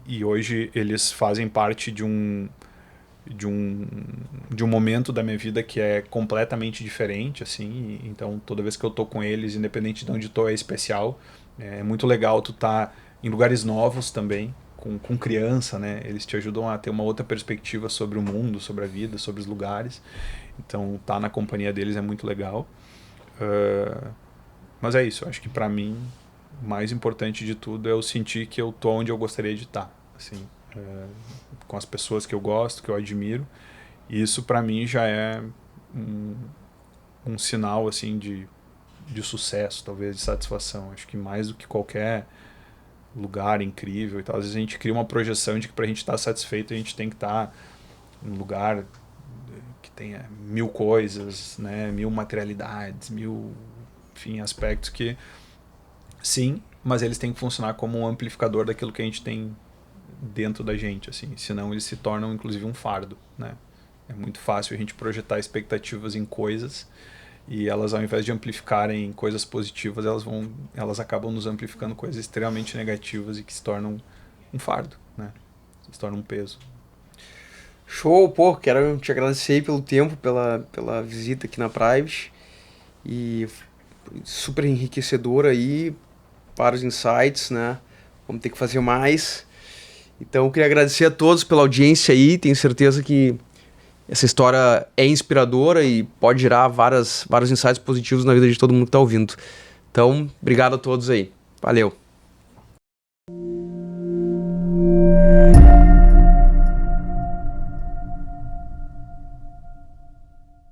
E hoje eles fazem parte de um momento da minha vida que é completamente diferente, assim. Então toda vez que eu tô com eles, independente de onde tô, é especial. É muito legal tu tá em lugares novos também, com criança, né? Eles te ajudam a ter uma outra perspectiva sobre o mundo, sobre a vida, sobre os lugares. Então tá na companhia deles é muito legal. Mas é isso, acho que pra mim o mais importante de tudo é eu sentir que eu tô onde eu gostaria de estar, assim, com as pessoas que eu gosto, que eu admiro. E isso pra mim já é um sinal, assim, de sucesso, talvez, de satisfação. Acho que mais do que qualquer lugar incrível e tal. Às vezes a gente cria uma projeção de que pra gente estar satisfeito a gente tem que estar num lugar que tenha 1000 coisas, né, 1000 materialidades, 1000, enfim, aspectos que sim, mas eles têm que funcionar como um amplificador daquilo que a gente tem dentro da gente, assim, senão eles se tornam inclusive um fardo, né? É muito fácil a gente projetar expectativas em coisas e elas, ao invés de amplificarem coisas positivas, elas acabam nos amplificando coisas extremamente negativas e que se tornam um fardo, né? Se tornam um peso. Show, pô, quero te agradecer pelo tempo, pela visita aqui na Private. E super enriquecedor aí, vários insights, né? Vamos ter que fazer mais. Então, eu queria agradecer a todos pela audiência aí. Tenho certeza que essa história é inspiradora e pode gerar vários insights positivos na vida de todo mundo que está ouvindo. Então, obrigado a todos aí. Valeu.